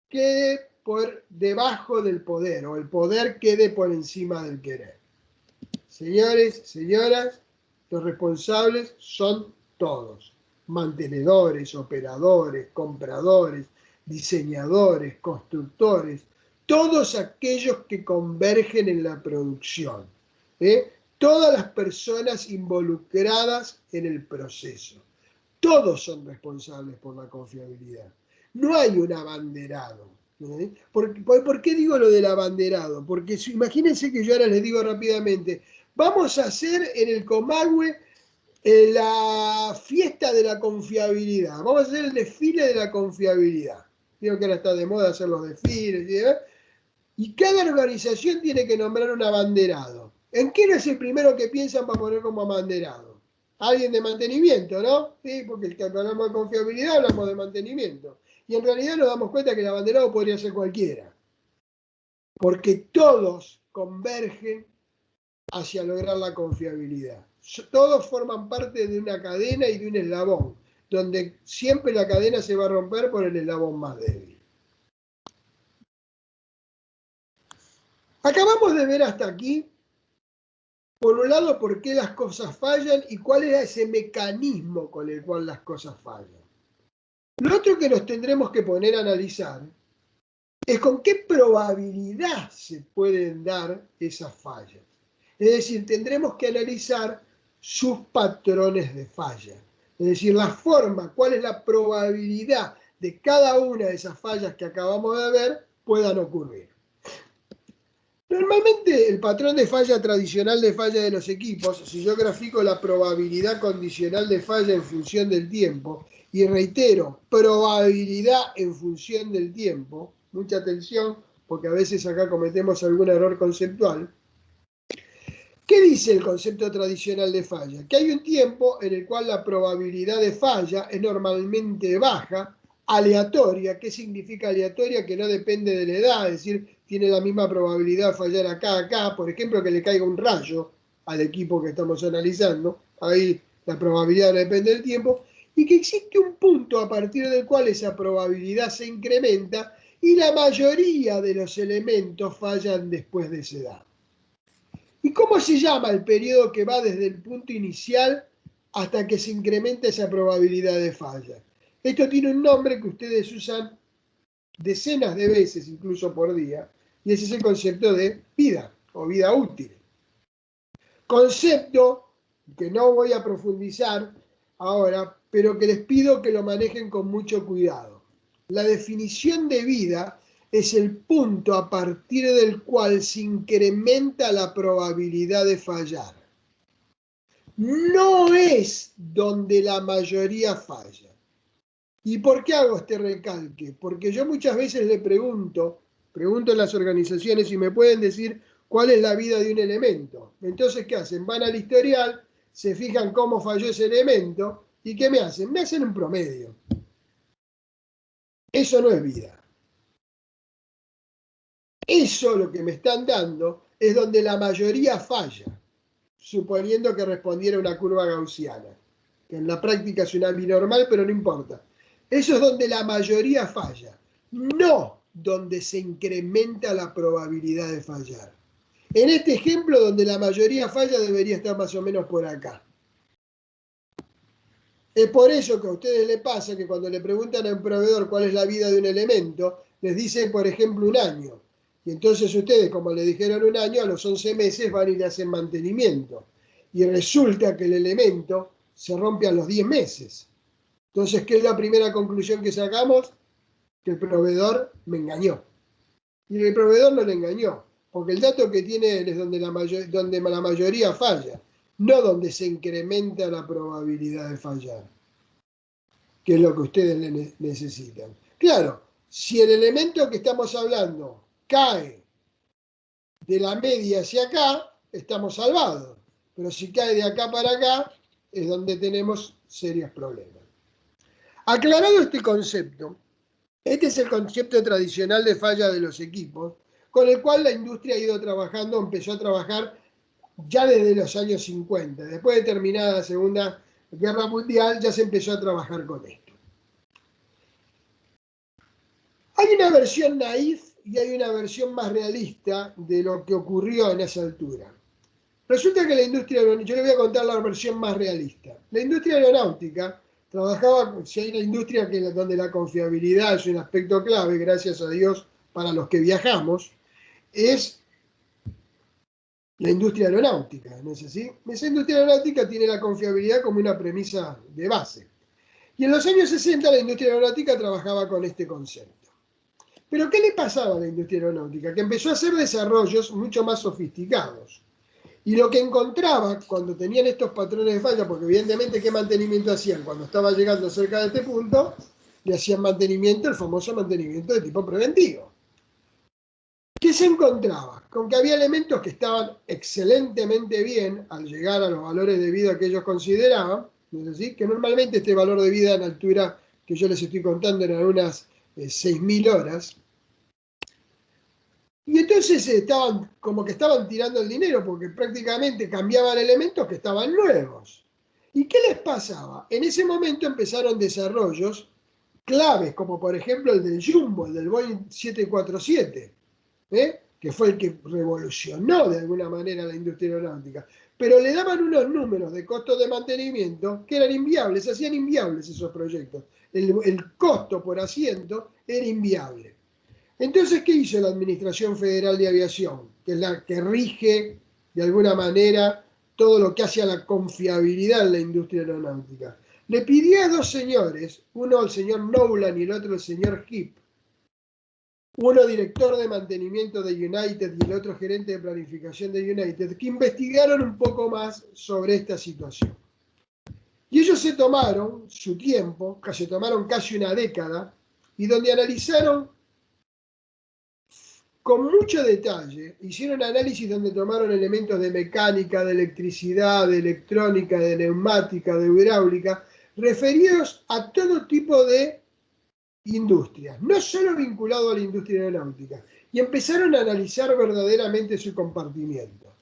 Speaker 3: quede por debajo del poder o el poder quede por encima del querer? Señores, señoras, los responsables son todos: mantenedores, operadores, compradores, diseñadores, constructores, todos aquellos que convergen en la producción, todas las personas involucradas en el proceso. Todos son responsables por la confiabilidad. No hay un abanderado. ¿Por qué digo lo del abanderado? Porque imagínense que yo ahora les digo rápidamente, vamos a hacer en el Comahue la fiesta de la confiabilidad. Vamos a hacer el desfile de la confiabilidad. Digo que ahora está de moda hacer los desfiles. Y cada organización tiene que nombrar un abanderado. ¿En quién es el primero que piensan para poner como abanderado? Alguien de mantenimiento, ¿no? Sí, porque cuando hablamos de confiabilidad hablamos de mantenimiento. Y en realidad nos damos cuenta que el abanderado podría ser cualquiera. Porque todos convergen hacia lograr la confiabilidad. Todos forman parte de una cadena y de un eslabón, donde siempre la cadena se va a romper por el eslabón más débil. Acabamos de ver hasta aquí, por un lado, por qué las cosas fallan y cuál es ese mecanismo con el cual las cosas fallan. Lo otro que nos tendremos que poner a analizar es con qué probabilidad se pueden dar esas fallas. Es decir, tendremos que analizar sus patrones de falla. Es decir, la forma, cuál es la probabilidad de cada una de esas fallas que acabamos de ver puedan ocurrir. Normalmente el patrón de falla tradicional de falla de los equipos, si yo grafico la probabilidad condicional de falla en función del tiempo, y reitero, probabilidad en función del tiempo, mucha atención porque a veces acá cometemos algún error conceptual. ¿Qué dice el concepto tradicional de falla? Que hay un tiempo en el cual la probabilidad de falla es normalmente baja, aleatoria. ¿Qué significa aleatoria? Que no depende de la edad, es decir, tiene la misma probabilidad de fallar acá, por ejemplo, que le caiga un rayo al equipo que estamos analizando, ahí la probabilidad no depende del tiempo, y que existe un punto a partir del cual esa probabilidad se incrementa y la mayoría de los elementos fallan después de esa edad. ¿Y cómo se llama el periodo que va desde el punto inicial hasta que se incrementa esa probabilidad de falla? Esto tiene un nombre que ustedes usan decenas de veces, incluso por día, y ese es el concepto de vida o vida útil. Concepto que no voy a profundizar ahora, pero que les pido que lo manejen con mucho cuidado. La definición de vida es el punto a partir del cual se incrementa la probabilidad de fallar. No es donde la mayoría falla. ¿Y por qué hago este recalque? Porque yo muchas veces le pregunto en las organizaciones si me pueden decir cuál es la vida de un elemento. Entonces, ¿qué hacen? Van al historial, se fijan cómo falló ese elemento, ¿y qué me hacen? Me hacen un promedio. Eso no es vida. Eso lo que me están dando es donde la mayoría falla, suponiendo que respondiera una curva gaussiana, que en la práctica es una binormal, pero no importa. Eso es donde la mayoría falla, no donde se incrementa la probabilidad de fallar. En este ejemplo, donde la mayoría falla, debería estar más o menos por acá. Es por eso que a ustedes les pasa que cuando le preguntan a un proveedor cuál es la vida de un elemento, les dice, por ejemplo, un año. Y entonces ustedes, como le dijeron un año, a los 11 meses van y le hacen mantenimiento. Y resulta que el elemento se rompe a los 10 meses. Entonces, ¿qué es la primera conclusión que sacamos? Que el proveedor me engañó. Y el proveedor no le engañó, porque el dato que tiene él es donde la mayoría falla, no donde se incrementa la probabilidad de fallar, que es lo que ustedes necesitan. Claro, si el elemento que estamos hablando cae de la media hacia acá, estamos salvados. Pero si cae de acá para acá, es donde tenemos serios problemas. Aclarado este concepto, este es el concepto tradicional de falla de los equipos, con el cual la industria ha ido trabajando, empezó a trabajar ya desde los años 50. Después de terminada la Segunda Guerra Mundial, ya se empezó a trabajar con esto. Hay una versión naif y hay una versión más realista de lo que ocurrió en esa altura. Resulta que la industria, yo les voy a contar la versión más realista. La industria aeronáutica trabajaba, si hay una industria donde la confiabilidad es un aspecto clave, gracias a Dios, para los que viajamos, es la industria aeronáutica, ¿no es así? Esa industria aeronáutica tiene la confiabilidad como una premisa de base. Y en los años 60 la industria aeronáutica trabajaba con este concepto. Pero ¿qué le pasaba a la industria aeronáutica? Que empezó a hacer desarrollos mucho más sofisticados. Y lo que encontraba cuando tenían estos patrones de falla, porque evidentemente ¿qué mantenimiento hacían? Cuando estaba llegando cerca de este punto, le hacían mantenimiento, el famoso mantenimiento de tipo preventivo. ¿Qué se encontraba? Con que había elementos que estaban excelentemente bien al llegar a los valores de vida que ellos consideraban, ¿no es así? Que normalmente este valor de vida en altura que yo les estoy contando eran unas 6.000 horas. Y entonces como que estaban tirando el dinero porque prácticamente cambiaban elementos que estaban nuevos. ¿Y qué les pasaba? En ese momento empezaron desarrollos claves, como por ejemplo el del Jumbo, el del Boeing 747, que fue el que revolucionó de alguna manera la industria aeronáutica. Pero le daban unos números de costos de mantenimiento que eran inviables, se hacían inviables esos proyectos. El costo por asiento era inviable. Entonces, ¿qué hizo la Administración Federal de Aviación? Que es la que rige, de alguna manera, todo lo que hace a la confiabilidad en la industria aeronáutica. Le pidió a dos señores, uno el señor Nolan y el otro el señor Heap, uno director de mantenimiento de United y el otro gerente de planificación de United, que investigaron un poco más sobre esta situación. Y ellos se tomaron su tiempo, se tomaron casi una década, y donde analizaron con mucho detalle, hicieron análisis donde tomaron elementos de mecánica, de electricidad, de electrónica, de neumática, de hidráulica, referidos a todo tipo de industrias, no solo vinculado a la industria aeronáutica, y empezaron a analizar verdaderamente su comportamiento.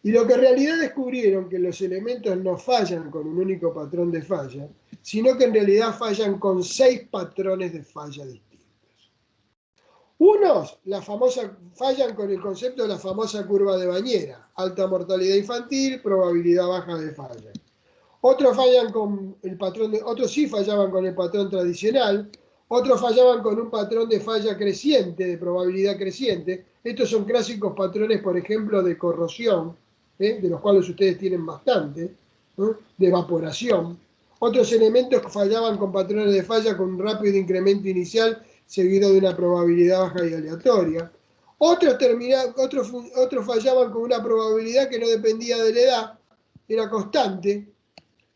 Speaker 3: Y lo que en realidad descubrieron que los elementos no fallan con un único patrón de falla, sino que en realidad fallan con 6 patrones de falla distintos. Unos fallan con el concepto de la famosa curva de Bañera, alta mortalidad infantil, probabilidad baja de falla. Otros sí fallaban con el patrón tradicional, otros fallaban con un patrón de falla creciente, de probabilidad creciente. Estos son clásicos patrones, por ejemplo, de corrosión, de los cuales ustedes tienen bastante, de evaporación. Otros elementos fallaban con patrones de falla con un rápido incremento inicial seguido de una probabilidad baja y aleatoria. Otros fallaban con una probabilidad que no dependía de la edad, era constante,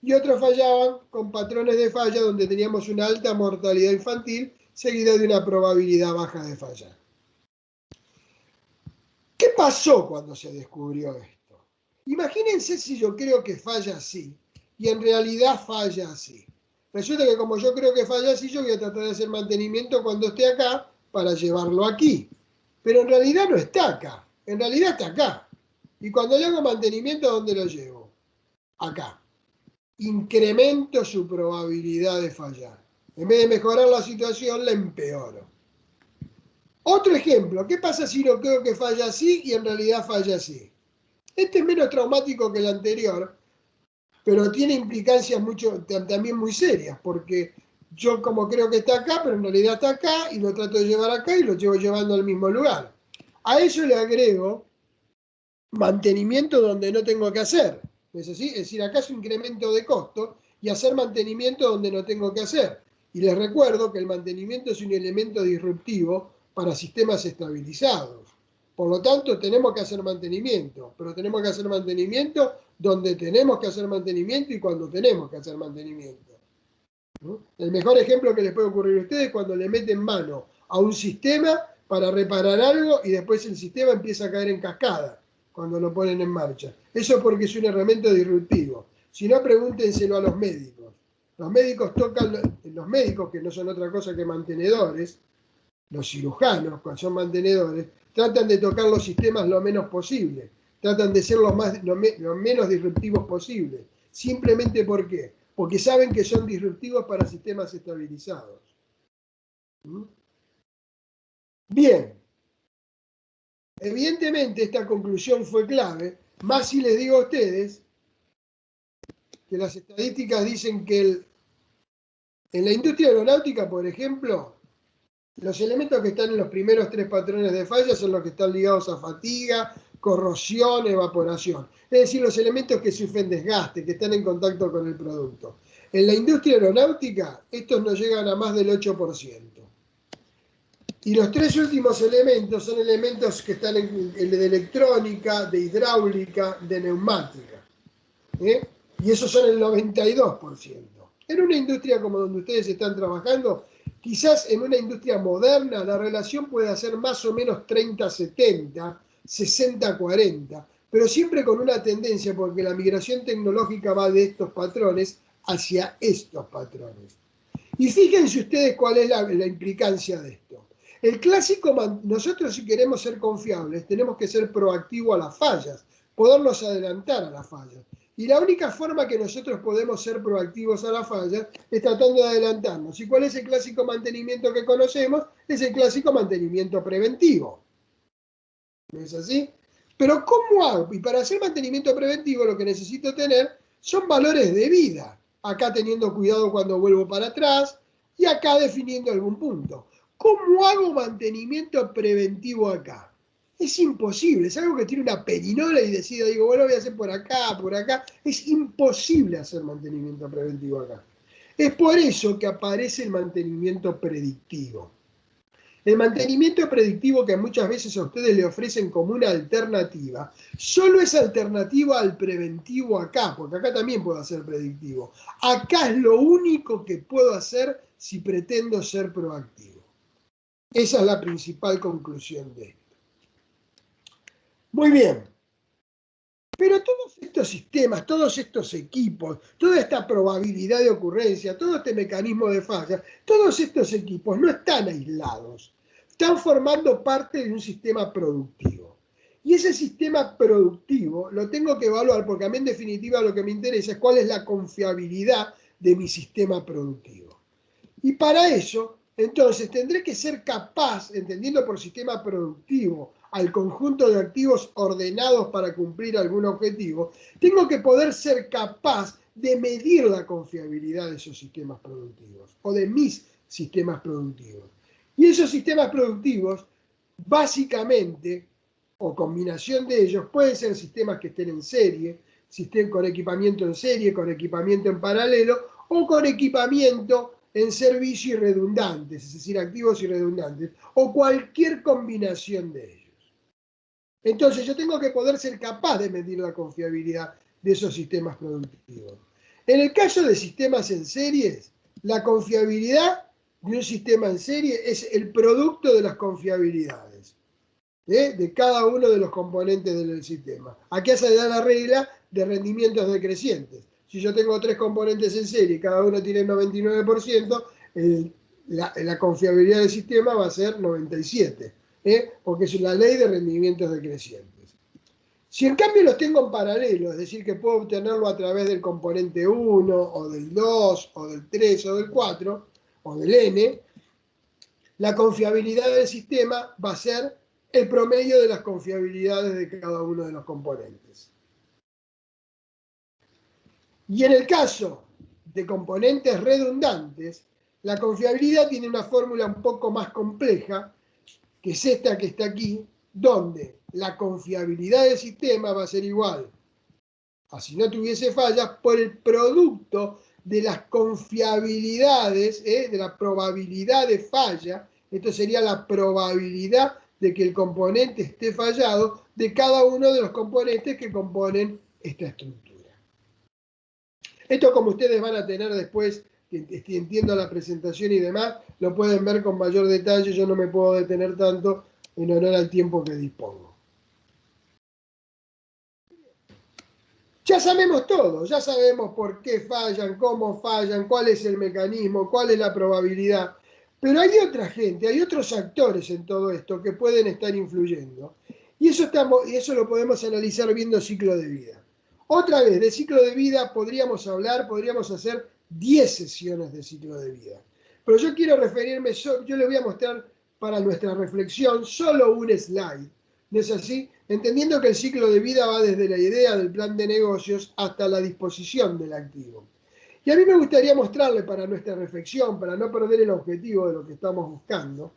Speaker 3: y otros fallaban con patrones de falla donde teníamos una alta mortalidad infantil seguida de una probabilidad baja de fallar. ¿Qué pasó cuando se descubrió esto? Imagínense si yo creo que falla así y en realidad falla así. Resulta que como yo creo que falla así, yo voy a tratar de hacer mantenimiento cuando esté acá para llevarlo aquí. Pero en realidad no está acá, en realidad está acá. Y cuando yo hago mantenimiento, ¿dónde lo llevo? Acá. Incremento su probabilidad de fallar. En vez de mejorar la situación, la empeoro. Otro ejemplo, ¿qué pasa si no creo que falla así y en realidad falla así? Este es menos traumático que el anterior, pero tiene implicancias también muy serias, porque yo como creo que está acá, pero en realidad está acá, y lo trato de llevar acá y lo llevo llevando al mismo lugar. A eso le agrego mantenimiento donde no tengo que hacer. ¿Es así? Es decir, acá es un incremento de costo y hacer mantenimiento donde no tengo que hacer. Y les recuerdo que el mantenimiento es un elemento disruptivo para sistemas estabilizados. Por lo tanto, tenemos que hacer mantenimiento, pero tenemos que hacer mantenimiento donde tenemos que hacer mantenimiento y cuando tenemos que hacer mantenimiento. ¿No? El mejor ejemplo que les puede ocurrir a ustedes es cuando le meten mano a un sistema para reparar algo y después el sistema empieza a caer en cascada cuando lo ponen en marcha. Eso es porque es un elemento disruptivo. Si no, pregúntenselo a los médicos. Los médicos que no son otra cosa que mantenedores, los cirujanos, cuando son mantenedores, tratan de tocar los sistemas lo menos posible, tratan de ser lo menos disruptivos posible. Simplemente ¿por qué? Porque saben que son disruptivos para sistemas estabilizados. Bien. Evidentemente esta conclusión fue clave, más si les digo a ustedes que las estadísticas dicen que en la industria aeronáutica, por ejemplo, los elementos que están en los primeros 3 patrones de falla son los que están ligados a fatiga, corrosión, evaporación. Es decir, los elementos que sufren desgaste, que están en contacto con el producto. En la industria aeronáutica, estos no llegan a más del 8%. Y los 3 últimos elementos son elementos que están en de electrónica, de hidráulica, de neumática. Y esos son el 92%. En una industria como donde ustedes están trabajando, quizás en una industria moderna la relación puede ser más o menos 30-70, 60-40, pero siempre con una tendencia, porque la migración tecnológica va de estos patrones hacia estos patrones. Y fíjense ustedes cuál es la implicancia de esto. El clásico, nosotros si queremos ser confiables, tenemos que ser proactivos a las fallas, podernos adelantar a las fallas. Y la única forma que nosotros podemos ser proactivos a las fallas es tratando de adelantarnos. ¿Y cuál es el clásico mantenimiento que conocemos? Es el clásico mantenimiento preventivo. ¿No es así? Pero ¿cómo hago? Y para hacer mantenimiento preventivo lo que necesito tener son valores de vida. Acá teniendo cuidado cuando vuelvo para atrás y acá definiendo algún punto. ¿Cómo hago mantenimiento preventivo acá? Es imposible, es algo que tiene una perinola y decida, digo, bueno, voy a hacer por acá, por acá. Es imposible hacer mantenimiento preventivo acá. Es por eso que aparece el mantenimiento predictivo. El mantenimiento predictivo que muchas veces a ustedes le ofrecen como una alternativa, solo es alternativa al preventivo acá, porque acá también puedo hacer predictivo. Acá es lo único que puedo hacer si pretendo ser proactivo. Esa es la principal conclusión de esto. Muy bien. Pero todos estos sistemas, todos estos equipos, toda esta probabilidad de ocurrencia, todo este mecanismo de falla, todos estos equipos no están aislados. Están formando parte de un sistema productivo. Y ese sistema productivo lo tengo que evaluar porque a mí en definitiva lo que me interesa es cuál es la confiabilidad de mi sistema productivo. Y para eso, entonces, tendré que ser capaz, entendiendo por sistema productivo al conjunto de activos ordenados para cumplir algún objetivo, tengo que poder ser capaz de medir la confiabilidad de esos sistemas productivos o de mis sistemas productivos. Y esos sistemas productivos, básicamente, o combinación de ellos, pueden ser sistemas que estén en serie, con equipamiento en serie, con equipamiento en paralelo o con equipamiento en servicio y redundantes, es decir, activos y redundantes, o cualquier combinación de ellos. Entonces yo tengo que poder ser capaz de medir la confiabilidad de esos sistemas productivos. En el caso de sistemas en series, la confiabilidad de un sistema en serie es el producto de las confiabilidades de cada uno de los componentes del sistema. Aquí se da la regla de rendimientos decrecientes. Si yo tengo 3 componentes en serie y cada uno tiene 99%, la confiabilidad del sistema va a ser 97%, porque es la ley de rendimientos decrecientes. Si en cambio los tengo en paralelo, es decir, que puedo obtenerlo a través del componente 1, o del 2, o del 3, o del 4, o del n, la confiabilidad del sistema va a ser el promedio de las confiabilidades de cada uno de los componentes. Y en el caso de componentes redundantes, la confiabilidad tiene una fórmula un poco más compleja, que es esta que está aquí, donde la confiabilidad del sistema va a ser igual a, si no tuviese fallas, por el producto de las confiabilidades, de la probabilidad de falla. Esto sería la probabilidad de que el componente esté fallado de cada uno de los componentes que componen esta estructura. Esto, como ustedes van a tener después, entiendo la presentación y demás, lo pueden ver con mayor detalle. Yo no me puedo detener tanto en honor al tiempo que dispongo. Ya sabemos todo, ya sabemos por qué fallan, cómo fallan, cuál es el mecanismo, cuál es la probabilidad. Pero hay otra gente, hay otros actores en todo esto que pueden estar influyendo. Y eso lo podemos analizar viendo ciclo de vida. Otra vez, de ciclo de vida podríamos hacer 10 sesiones de ciclo de vida. Pero yo quiero referirme, yo les voy a mostrar para nuestra reflexión solo un slide. ¿No es así? Entendiendo que el ciclo de vida va desde la idea del plan de negocios hasta la disposición del activo. Y a mí me gustaría mostrarle para nuestra reflexión, para no perder el objetivo de lo que estamos buscando,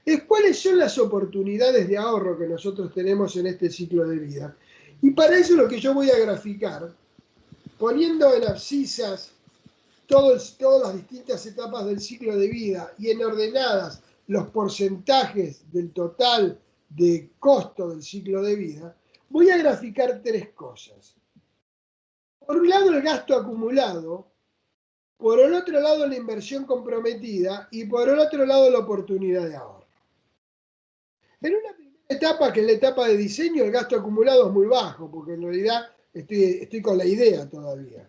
Speaker 3: es cuáles son las oportunidades de ahorro que nosotros tenemos en este ciclo de vida. Y para eso lo que yo voy a graficar, poniendo en abscisas todas las distintas etapas del ciclo de vida y en ordenadas los porcentajes del total de costo del ciclo de vida, voy a graficar 3 cosas. Por un lado, el gasto acumulado, por el otro lado, la inversión comprometida y por el otro lado, la oportunidad de ahorro. En una primera etapa, que es la etapa de diseño, el gasto acumulado es muy bajo, porque en realidad estoy con la idea todavía.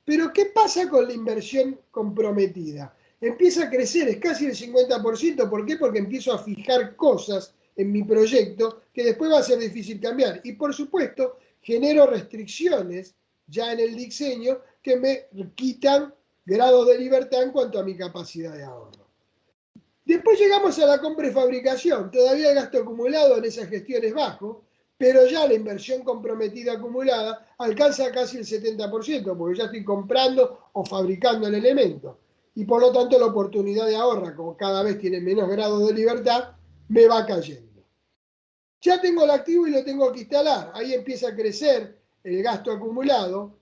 Speaker 3: Pero ¿qué pasa con la inversión comprometida? Empieza a crecer, es casi el 50%. ¿Por qué? Porque empiezo a fijar cosas en mi proyecto que después va a ser difícil cambiar. Y por supuesto, genero restricciones ya en el diseño que me quitan grados de libertad en cuanto a mi capacidad de ahorro. Después llegamos a la compra y fabricación. Todavía el gasto acumulado en esa gestión es bajo, pero ya la inversión comprometida acumulada alcanza casi el 70%, porque ya estoy comprando o fabricando el elemento. Y por lo tanto la oportunidad de ahorro, como cada vez tiene menos grado de libertad, me va cayendo. Ya tengo el activo y lo tengo que instalar. Ahí empieza a crecer el gasto acumulado.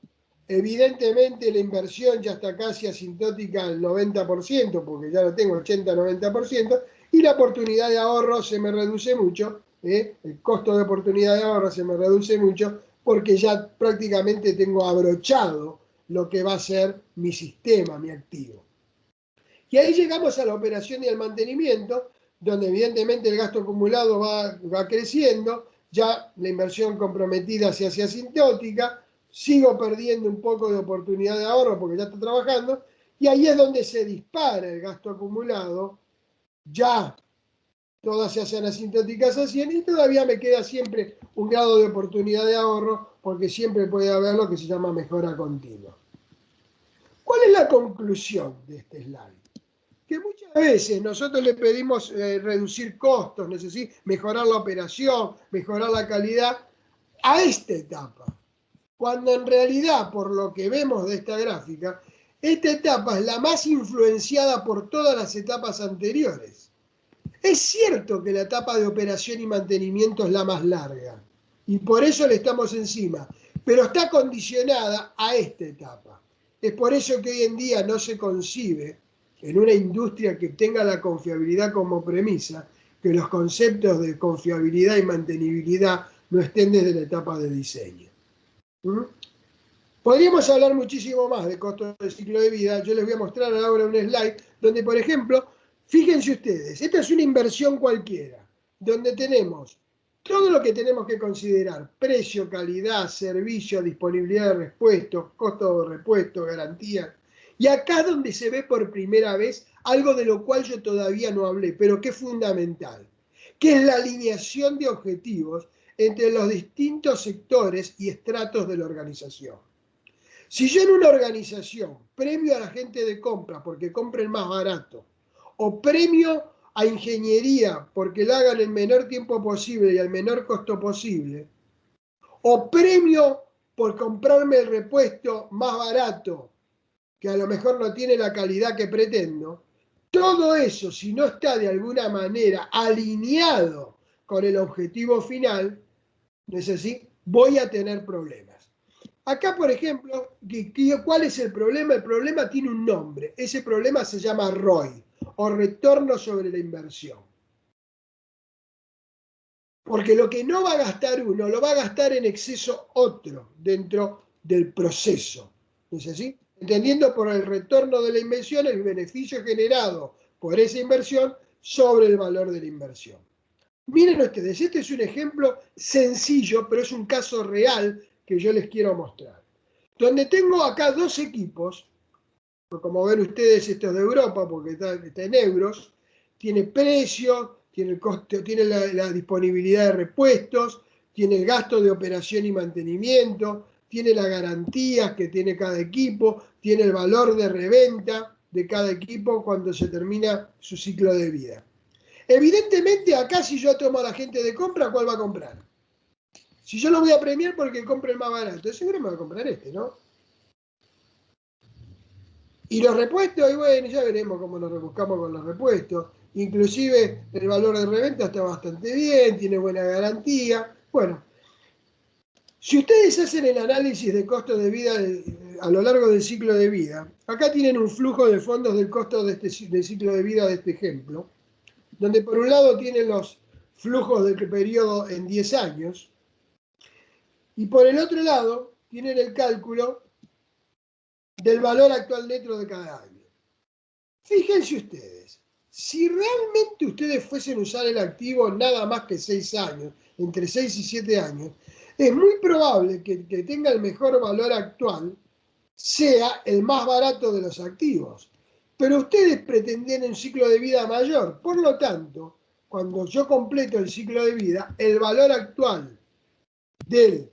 Speaker 3: Evidentemente la inversión ya está casi asintótica al 90%, porque ya lo tengo 80-90%, y la oportunidad de ahorro se me reduce mucho, el costo de oportunidad de ahorro se me reduce mucho, porque ya prácticamente tengo abrochado lo que va a ser mi sistema, mi activo. Y ahí llegamos a la operación y al mantenimiento, donde evidentemente el gasto acumulado va creciendo, ya la inversión comprometida se hace asintótica, sigo perdiendo un poco de oportunidad de ahorro porque ya estoy trabajando, y ahí es donde se dispara el gasto acumulado, ya todas se hacen asintóticas a 100 y todavía me queda siempre un grado de oportunidad de ahorro porque siempre puede haber lo que se llama mejora continua. ¿Cuál es la conclusión de este slide? Que muchas veces nosotros le pedimos reducir costos, mejorar la operación, mejorar la calidad a esta etapa. Cuando en realidad, por lo que vemos de esta gráfica, esta etapa es la más influenciada por todas las etapas anteriores. Es cierto que la etapa de operación y mantenimiento es la más larga, y por eso le estamos encima, pero está condicionada a esta etapa. Es por eso que hoy en día no se concibe en una industria que tenga la confiabilidad como premisa, que los conceptos de confiabilidad y mantenibilidad no estén desde la etapa de diseño. Podríamos hablar muchísimo más de costos de ciclo de vida. Yo les voy a mostrar ahora un slide donde, por ejemplo, fíjense ustedes, esta es una inversión cualquiera, donde tenemos todo lo que tenemos que considerar: precio, calidad, servicio, disponibilidad de repuestos, costo de repuesto, garantía. Y acá es donde se ve por primera vez algo de lo cual yo todavía no hablé, pero que es fundamental, que es la alineación de objetivos entre los distintos sectores y estratos de la organización. Si yo en una organización premio a la gente de compra porque compren más barato, o premio a ingeniería porque la hagan en el menor tiempo posible y al menor costo posible, o premio por comprarme el repuesto más barato que a lo mejor no tiene la calidad que pretendo, todo eso, si no está de alguna manera alineado con el objetivo final, ¿no es así?, voy a tener problemas. Acá, por ejemplo, ¿cuál es el problema? El problema tiene un nombre. Ese problema se llama ROI, o retorno sobre la inversión. Porque lo que no va a gastar uno, lo va a gastar en exceso otro dentro del proceso. ¿No es así? Entendiendo por el retorno de la inversión el beneficio generado por esa inversión sobre el valor de la inversión. Miren ustedes, este es un ejemplo sencillo, pero es un caso real que yo les quiero mostrar. Donde tengo acá dos equipos, como ven ustedes, esto es de Europa porque está en euros, tiene precio, tiene el costo, tiene la disponibilidad de repuestos, tiene el gasto de operación y mantenimiento, tiene las garantías que tiene cada equipo, tiene el valor de reventa de cada equipo cuando se termina su ciclo de vida. Evidentemente acá, si yo tomo a la gente de compra, ¿cuál va a comprar? Si yo lo voy a premiar porque compre el más barato, seguro me va a comprar este, ¿no? Y los repuestos, y bueno, ya veremos cómo nos rebuscamos con los repuestos. Inclusive el valor de reventa está bastante bien, tiene buena garantía. Bueno, si ustedes hacen el análisis de costo de vida a lo largo del ciclo de vida, acá tienen un flujo de fondos del costo del ciclo de vida de este ejemplo, donde por un lado tienen los flujos del periodo en 10 años, y por el otro lado tienen el cálculo del valor actual neto de cada año. Fíjense ustedes, si realmente ustedes fuesen a usar el activo nada más que 6 años, entre 6 y 7 años, es muy probable que el que tenga el mejor valor actual sea el más barato de los activos. Pero ustedes pretenden un ciclo de vida mayor. Por lo tanto, cuando yo completo el ciclo de vida, el valor actual del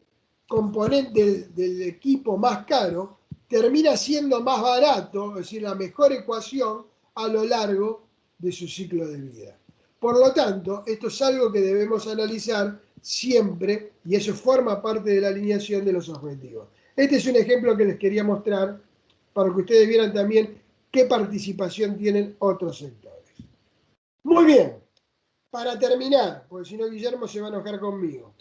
Speaker 3: componente del equipo más caro termina siendo más barato, es decir, la mejor ecuación a lo largo de su ciclo de vida. Por lo tanto, esto es algo que debemos analizar siempre y eso forma parte de la alineación de los objetivos. Este es un ejemplo que les quería mostrar para que ustedes vieran también qué participación tienen otros sectores. Muy bien, para terminar, porque si no Guillermo se va a enojar conmigo.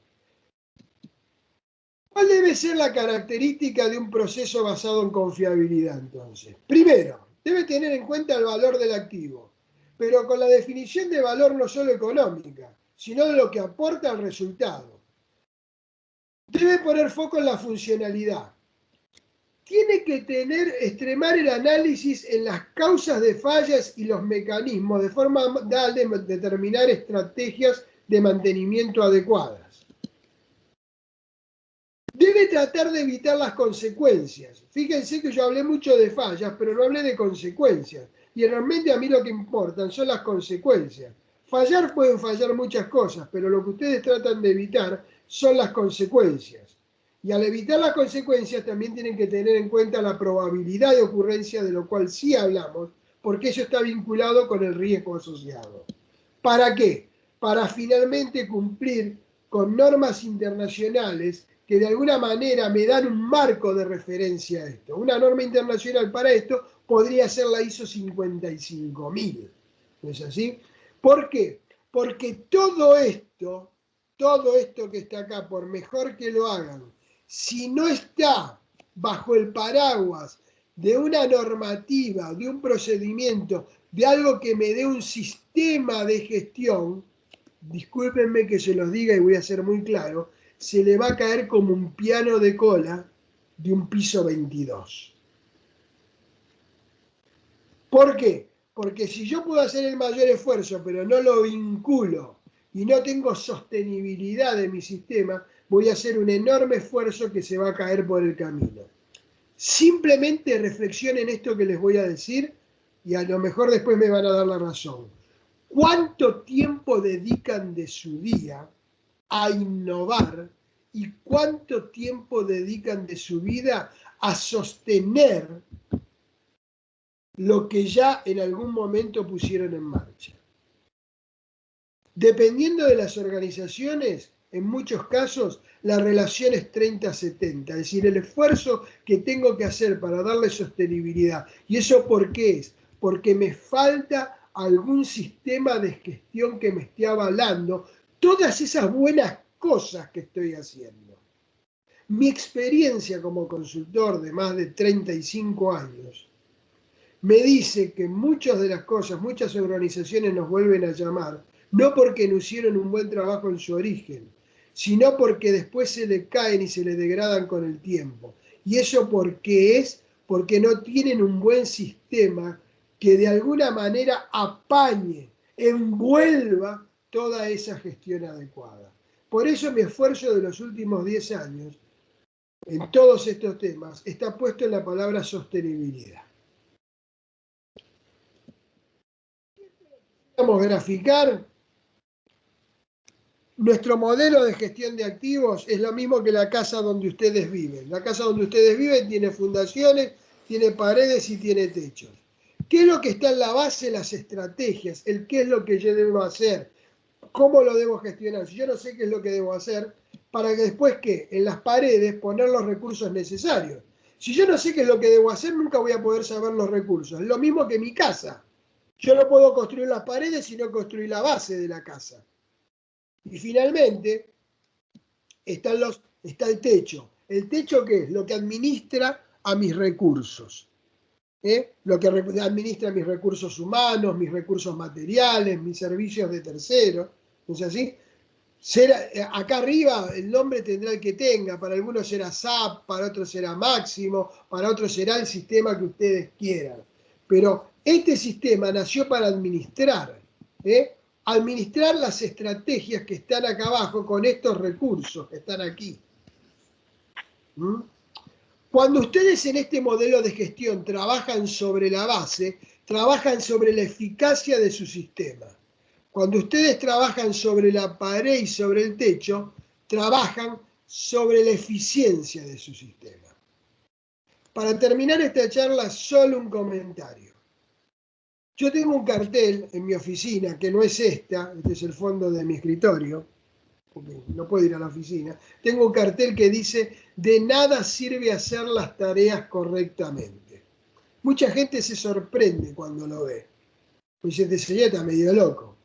Speaker 3: ¿Cuál debe ser la característica de un proceso basado en confiabilidad, entonces? Primero, debe tener en cuenta el valor del activo, pero con la definición de valor no solo económica, sino de lo que aporta al resultado. Debe poner foco en la funcionalidad. Tiene que extremar el análisis en las causas de fallas y los mecanismos, de forma de determinar estrategias de mantenimiento adecuadas. Debe tratar de evitar las consecuencias. Fíjense que yo hablé mucho de fallas, pero no hablé de consecuencias. Y realmente a mí lo que importan son las consecuencias. Fallar pueden fallar muchas cosas, pero lo que ustedes tratan de evitar son las consecuencias. Y al evitar las consecuencias también tienen que tener en cuenta la probabilidad de ocurrencia, de lo cual sí hablamos, porque eso está vinculado con el riesgo asociado. ¿Para qué? Para finalmente cumplir con normas internacionales que de alguna manera me dan un marco de referencia a esto. Una norma internacional para esto podría ser la ISO 55000. ¿No es así? ¿Por qué? Porque todo esto que está acá, por mejor que lo hagan, si no está bajo el paraguas de una normativa, de un procedimiento, de algo que me dé un sistema de gestión, discúlpenme que se los diga y voy a ser muy claro, se le va a caer como un piano de cola de un piso 22. ¿Por qué? Porque si yo puedo hacer el mayor esfuerzo, pero no lo vinculo y no tengo sostenibilidad de mi sistema, voy a hacer un enorme esfuerzo que se va a caer por el camino. Simplemente reflexionen esto que les voy a decir y a lo mejor después me van a dar la razón. ¿Cuánto tiempo dedican de su día a innovar y cuánto tiempo dedican de su vida a sostener lo que ya en algún momento pusieron en marcha? Dependiendo de las organizaciones, en muchos casos la relación es 30-70, es decir, el esfuerzo que tengo que hacer para darle sostenibilidad. ¿Y eso por qué es? Porque me falta algún sistema de gestión que me esté avalando todas esas buenas cosas que estoy haciendo. Mi experiencia como consultor de más de 35 años me dice que muchas de las cosas, muchas organizaciones nos vuelven a llamar, no porque no hicieron un buen trabajo en su origen, sino porque después se le caen y se le degradan con el tiempo. Y eso porque no tienen un buen sistema que de alguna manera apañe, envuelva toda esa gestión adecuada. Por eso mi esfuerzo de los últimos 10 años en todos estos temas está puesto en la palabra sostenibilidad. Vamos a graficar. Nuestro modelo de gestión de activos es lo mismo que la casa donde ustedes viven. La casa donde ustedes viven tiene fundaciones, tiene paredes y tiene techos. ¿Qué es lo que está en la base? Las estrategias, el qué es lo que yo debo hacer, cómo lo debo gestionar. Si yo no sé qué es lo que debo hacer, para que después, ¿qué? En las paredes poner los recursos necesarios. Si yo no sé qué es lo que debo hacer, nunca voy a poder saber los recursos. Es lo mismo que mi casa. Yo no puedo construir las paredes si no construir la base de la casa. Y finalmente está el techo. ¿El techo qué es? Lo que administra a mis recursos. Lo que administra mis recursos humanos, mis recursos materiales, mis servicios de terceros. ¿No es así? Acá arriba el nombre tendrá el que tenga. Para algunos será SAP, para otros será Máximo, para otros será el sistema que ustedes quieran. Pero este sistema nació para administrar. Administrar las estrategias que están acá abajo con estos recursos que están aquí. Cuando ustedes en este modelo de gestión trabajan sobre la base, trabajan sobre la eficacia de su sistema. Cuando ustedes trabajan sobre la pared y sobre el techo, trabajan sobre la eficiencia de su sistema. Para terminar esta charla, solo un comentario. Yo tengo un cartel en mi oficina, que no es este es el fondo de mi escritorio, porque no puedo ir a la oficina. Tengo un cartel que dice, de nada sirve hacer las tareas correctamente. Mucha gente se sorprende cuando lo ve. Pues dice, este señor está medio loco.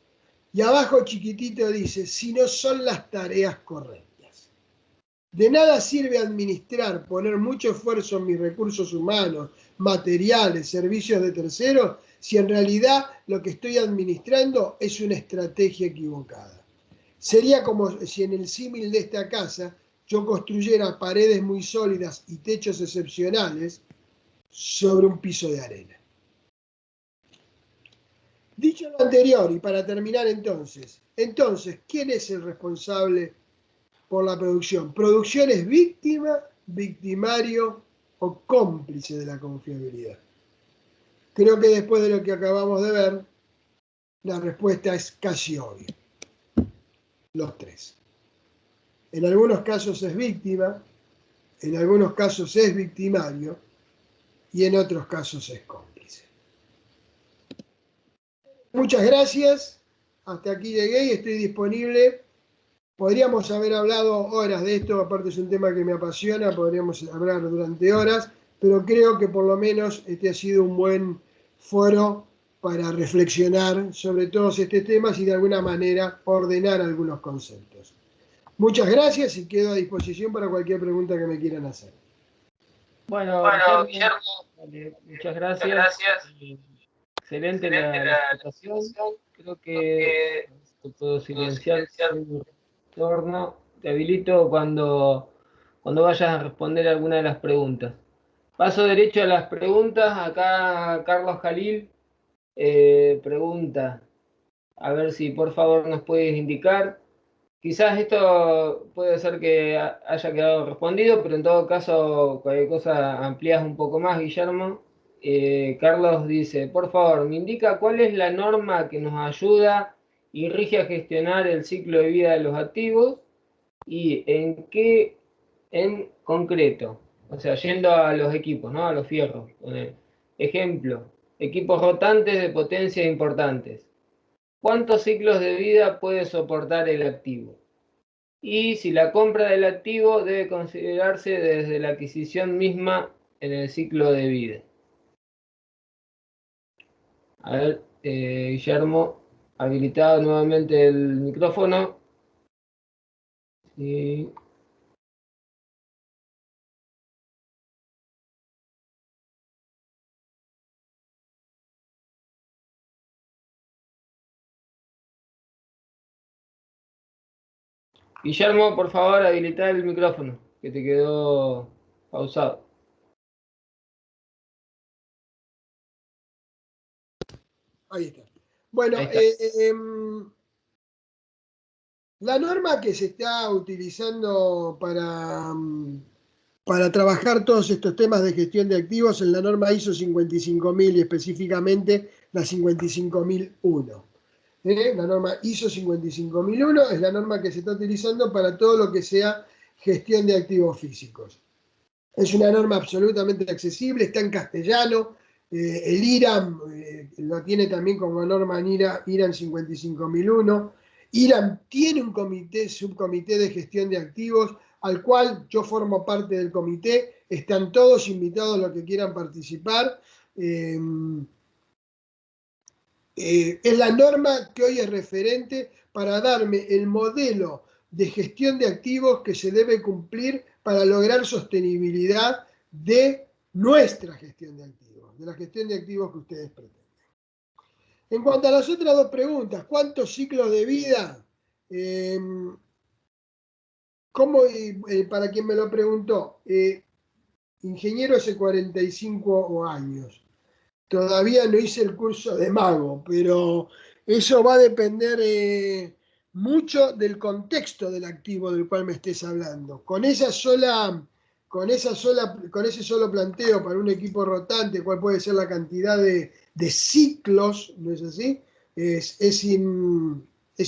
Speaker 3: Y abajo chiquitito dice, si no son las tareas correctas. De nada sirve administrar, poner mucho esfuerzo en mis recursos humanos, materiales, servicios de terceros, si en realidad lo que estoy administrando es una estrategia equivocada. Sería como si en el símil de esta casa yo construyera paredes muy sólidas y techos excepcionales sobre un piso de arena. Dicho lo anterior, y para terminar entonces, ¿quién es el responsable por la producción? ¿Producción es víctima, victimario o cómplice de la confiabilidad? Creo que después de lo que acabamos de ver, la respuesta es casi obvia. Los tres. En algunos casos es víctima, en algunos casos es victimario y en otros casos es cómplice. Muchas gracias. Hasta aquí llegué y estoy disponible. Podríamos haber hablado horas de esto, aparte es un tema que me apasiona, podríamos hablar durante horas, pero creo que por lo menos este ha sido un buen foro para reflexionar sobre todos estos temas y de alguna manera ordenar algunos conceptos. Muchas gracias y quedo a disposición para cualquier pregunta que me quieran hacer.
Speaker 2: Bueno, Guillermo, muchas gracias. Excelente la explicación. Creo que puedo silenciar tu retorno. Te habilito cuando vayas a responder alguna de las preguntas. Paso derecho a las preguntas. Acá Carlos Jalil pregunta, a ver si por favor nos puedes indicar. Quizás esto puede ser que haya quedado respondido, pero en todo caso, cualquier cosa amplías un poco más, Guillermo. Carlos dice, por favor, me indica cuál es la norma que nos ayuda y rige a gestionar el ciclo de vida de los activos y en qué en concreto. O sea, yendo a los equipos, ¿no? A los fierros. Ejemplo, equipos rotantes de potencia importantes. ¿Cuántos ciclos de vida puede soportar el activo? Y si la compra del activo debe considerarse desde la adquisición misma en el ciclo de vida. A ver, Guillermo, habilitado nuevamente el micrófono. Sí. Guillermo, por favor, habilitar el micrófono, que te quedó pausado.
Speaker 3: Ahí está. Bueno,
Speaker 2: Ahí está.
Speaker 3: La norma que se está utilizando para trabajar todos estos temas de gestión de activos en la norma ISO 55000 y específicamente la 55001. La norma ISO 55001 es la norma que se está utilizando para todo lo que sea gestión de activos físicos. Es una norma absolutamente accesible, está en castellano. El IRAM lo tiene también como norma en IRAM 55001. IRAM tiene un subcomité de gestión de activos, al cual yo formo parte del comité. Están todos invitados los que quieran participar. Es la norma que hoy es referente para darme el modelo de gestión de activos que se debe cumplir para lograr sostenibilidad de nuestra gestión de activos, de la gestión de activos que ustedes pretenden. En cuanto a las otras dos preguntas, ¿cuántos ciclos de vida? Para quien me lo preguntó, ingeniero hace 45 años. Todavía no hice el curso de mago, pero eso va a depender mucho del contexto del activo del cual me estés hablando. Con ese solo planteo para un equipo rotante, cuál puede ser la cantidad de ciclos, ¿no es así? Es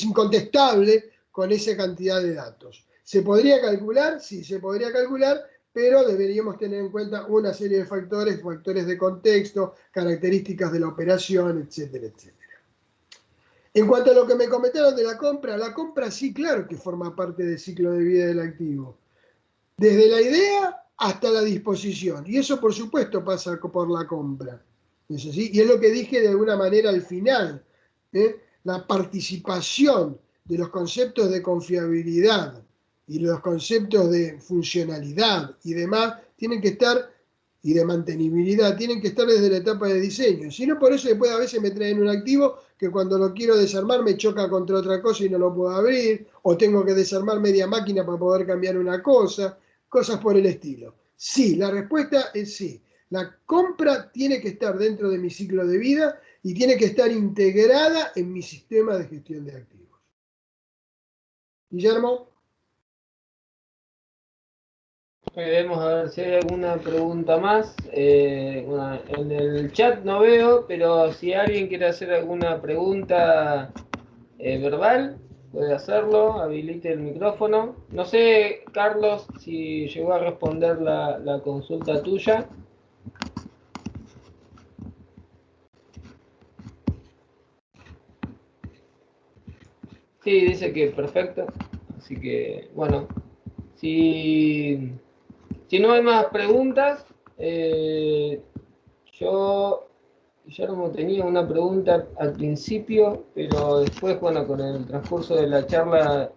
Speaker 3: incontestable con esa cantidad de datos. ¿Se podría calcular? Sí, se podría calcular, pero deberíamos tener en cuenta una serie de factores de contexto, características de la operación, etcétera, etcétera. En cuanto a lo que me comentaron de la compra sí, claro que forma parte del ciclo de vida del activo. Desde la idea hasta la disposición. Y eso, por supuesto, pasa por la compra. ¿Es así? Y es lo que dije de alguna manera al final. La participación de los conceptos de confiabilidad y los conceptos de funcionalidad y demás tienen que estar, y de mantenibilidad, tienen que estar desde la etapa de diseño. Si no, por eso después a veces me traen un activo que cuando lo quiero desarmar me choca contra otra cosa y no lo puedo abrir, o tengo que desarmar media máquina para poder cambiar una cosa, cosas por el estilo. Sí, la respuesta es sí. La compra tiene que estar dentro de mi ciclo de vida y tiene que estar integrada en mi sistema de gestión de activos. Guillermo.
Speaker 2: Vamos a ver si hay alguna pregunta más. En el chat no veo, pero si alguien quiere hacer alguna pregunta verbal, puede hacerlo, habilite el micrófono. No sé, Carlos, si llegó a responder la consulta tuya. Sí, dice que perfecto. Así que, bueno, si no hay más preguntas, yo, Guillermo, tenía una pregunta al principio, pero después, bueno, con el transcurso de la charla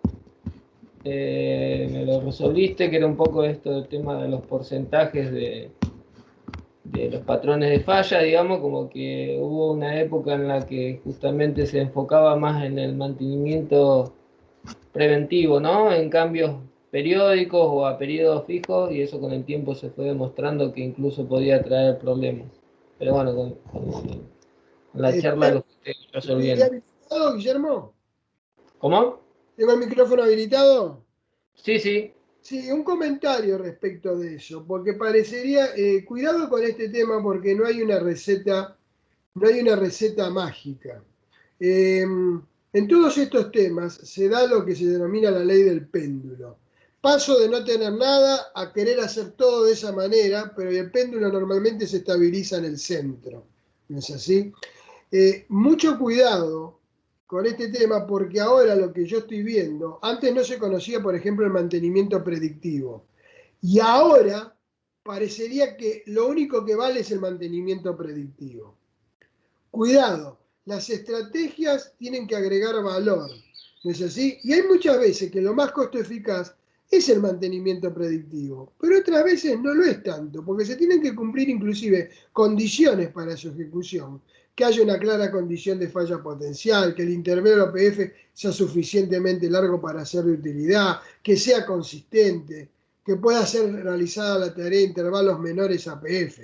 Speaker 2: me lo resolviste, que era un poco esto del tema de los porcentajes de los patrones de falla, digamos, como que hubo una época en la que justamente se enfocaba más en el mantenimiento preventivo, ¿no? En cambios periódicos o a periodos fijos, y eso con el tiempo se fue demostrando que incluso podía traer problemas. Pero bueno, con la charla lo estoy resolviendo.
Speaker 3: ¿Estoy habilitado, Guillermo?
Speaker 2: ¿Cómo?
Speaker 3: ¿Tengo el micrófono habilitado?
Speaker 2: Sí, sí.
Speaker 3: Sí, un comentario respecto de eso, porque parecería, cuidado con este tema porque no hay una receta, no hay una receta mágica. En todos estos temas se da lo que se denomina la ley del péndulo. Paso de no tener nada a querer hacer todo de esa manera, pero el péndulo normalmente se estabiliza en el centro. ¿No es así? Mucho cuidado con este tema porque ahora lo que yo estoy viendo, antes no se conocía, por ejemplo, el mantenimiento predictivo. Y ahora parecería que lo único que vale es el mantenimiento predictivo. Cuidado, las estrategias tienen que agregar valor, ¿no es así? Y hay muchas veces que lo más costo eficaz es el mantenimiento predictivo, pero otras veces no lo es tanto, porque se tienen que cumplir inclusive condiciones para su ejecución, que haya una clara condición de falla potencial, que el intervalo OPF sea suficientemente largo para ser de utilidad, que sea consistente, que pueda ser realizada la tarea a intervalos menores a APF.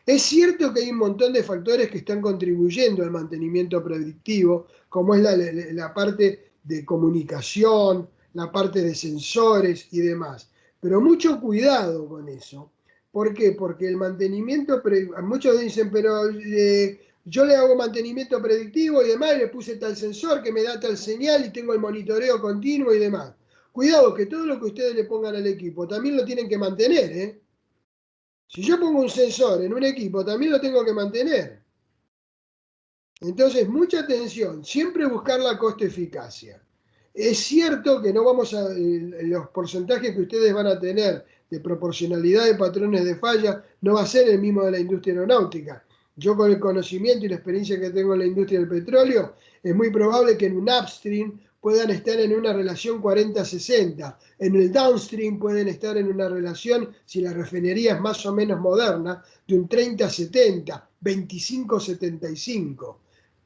Speaker 3: Es cierto que hay un montón de factores que están contribuyendo al mantenimiento predictivo, como es la parte de comunicación, la parte de sensores y demás. Pero mucho cuidado con eso. ¿Por qué? Porque el mantenimiento, muchos dicen, pero yo le hago mantenimiento predictivo y demás, y le puse tal sensor que me da tal señal y tengo el monitoreo continuo y demás. Cuidado que todo lo que ustedes le pongan al equipo también lo tienen que mantener, ¿eh? Si yo pongo un sensor en un equipo, también lo tengo que mantener. Entonces, mucha atención, siempre buscar la costo-eficacia. Es cierto que no vamos a, los porcentajes que ustedes van a tener de proporcionalidad de patrones de falla no va a ser el mismo de la industria aeronáutica. Yo con el conocimiento y la experiencia que tengo en la industria del petróleo, es muy probable que en un upstream puedan estar en una relación 40-60. En el downstream pueden estar en una relación, si la refinería es más o menos moderna, de un 30-70, 25-75.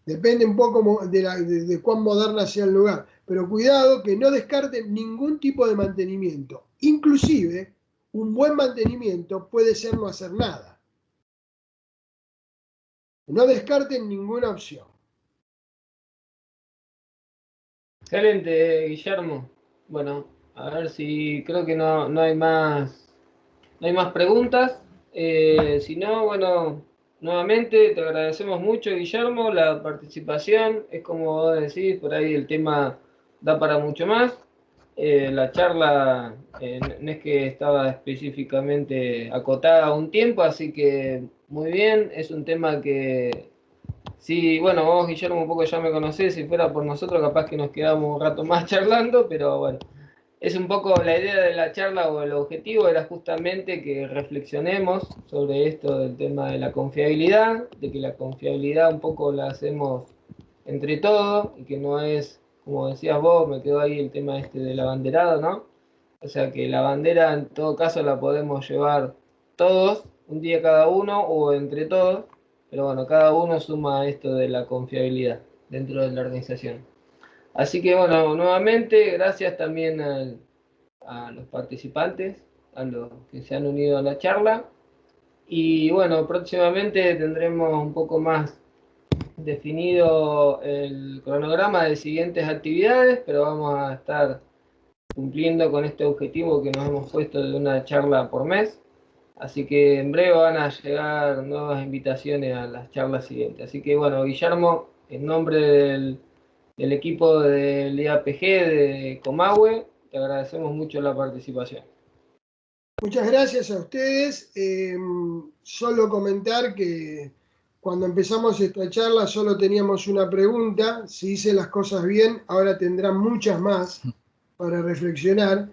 Speaker 3: Depende un poco de cuán moderna sea el lugar. Pero cuidado que no descarten ningún tipo de mantenimiento. Inclusive, un buen mantenimiento puede ser no hacer nada. No descarten ninguna opción.
Speaker 2: Excelente, Guillermo. Bueno, a ver si creo que no hay más preguntas. Si no, bueno, nuevamente te agradecemos mucho, Guillermo, la participación. Es como vos decís, por ahí el tema da para mucho más. La charla no es que estaba específicamente acotada a un tiempo, así que muy bien. Es un tema que, sí, bueno, vos, Guillermo, un poco ya me conocés. Si fuera por nosotros, capaz que nos quedamos un rato más charlando, pero bueno. Es un poco la idea de la charla, o el objetivo era justamente que reflexionemos sobre esto del tema de la confiabilidad, de que la confiabilidad un poco la hacemos entre todos y que no es, como decías vos, me quedó ahí el tema este del abanderado, ¿no? O sea que la bandera en todo caso la podemos llevar todos, un día cada uno o entre todos, pero bueno, cada uno suma esto de la confiabilidad dentro de la organización. Así que bueno, nuevamente gracias también a los participantes, a los que se han unido a la charla. Y bueno, próximamente tendremos un poco más definido el cronograma de siguientes actividades, pero vamos a estar cumpliendo con este objetivo que nos hemos puesto de una charla por mes. Así que en breve van a llegar nuevas invitaciones a las charlas siguientes. Así que bueno, Guillermo, en nombre del equipo del IAPG de Comahue, te agradecemos mucho la participación.
Speaker 3: Muchas gracias a ustedes. Solo comentar que cuando empezamos esta charla solo teníamos una pregunta. Si hice las cosas bien, ahora tendrán muchas más para reflexionar.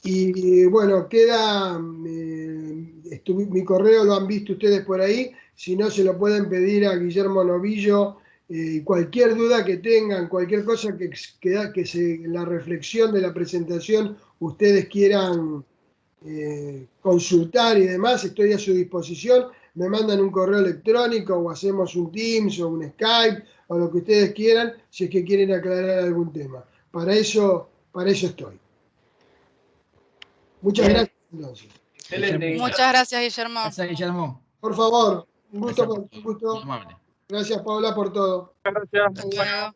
Speaker 3: Y bueno, queda mi correo, lo han visto ustedes por ahí. Si no, se lo pueden pedir a Guillermo Novillo. Cualquier duda que tengan, cualquier cosa que la reflexión de la presentación ustedes quieran consultar y demás, estoy a su disposición. me mandan un correo electrónico o hacemos un Teams o un Skype o lo que ustedes quieran si es que quieren aclarar algún tema. Para eso estoy. Muchas
Speaker 2: Bien.
Speaker 3: gracias entonces.
Speaker 2: Excelente, Guillermo.
Speaker 4: Muchas gracias, Guillermo.
Speaker 5: Gracias, Guillermo.
Speaker 3: Por favor, un
Speaker 5: Gracias
Speaker 3: gusto,
Speaker 5: por todo.
Speaker 3: un gusto.
Speaker 5: Muy amable.
Speaker 3: Gracias, Paula, por todo.
Speaker 2: Gracias.
Speaker 4: Hasta luego.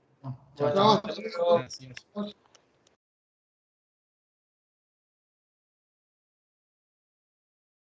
Speaker 5: Chao,
Speaker 3: Chao.
Speaker 5: chao. Gracias.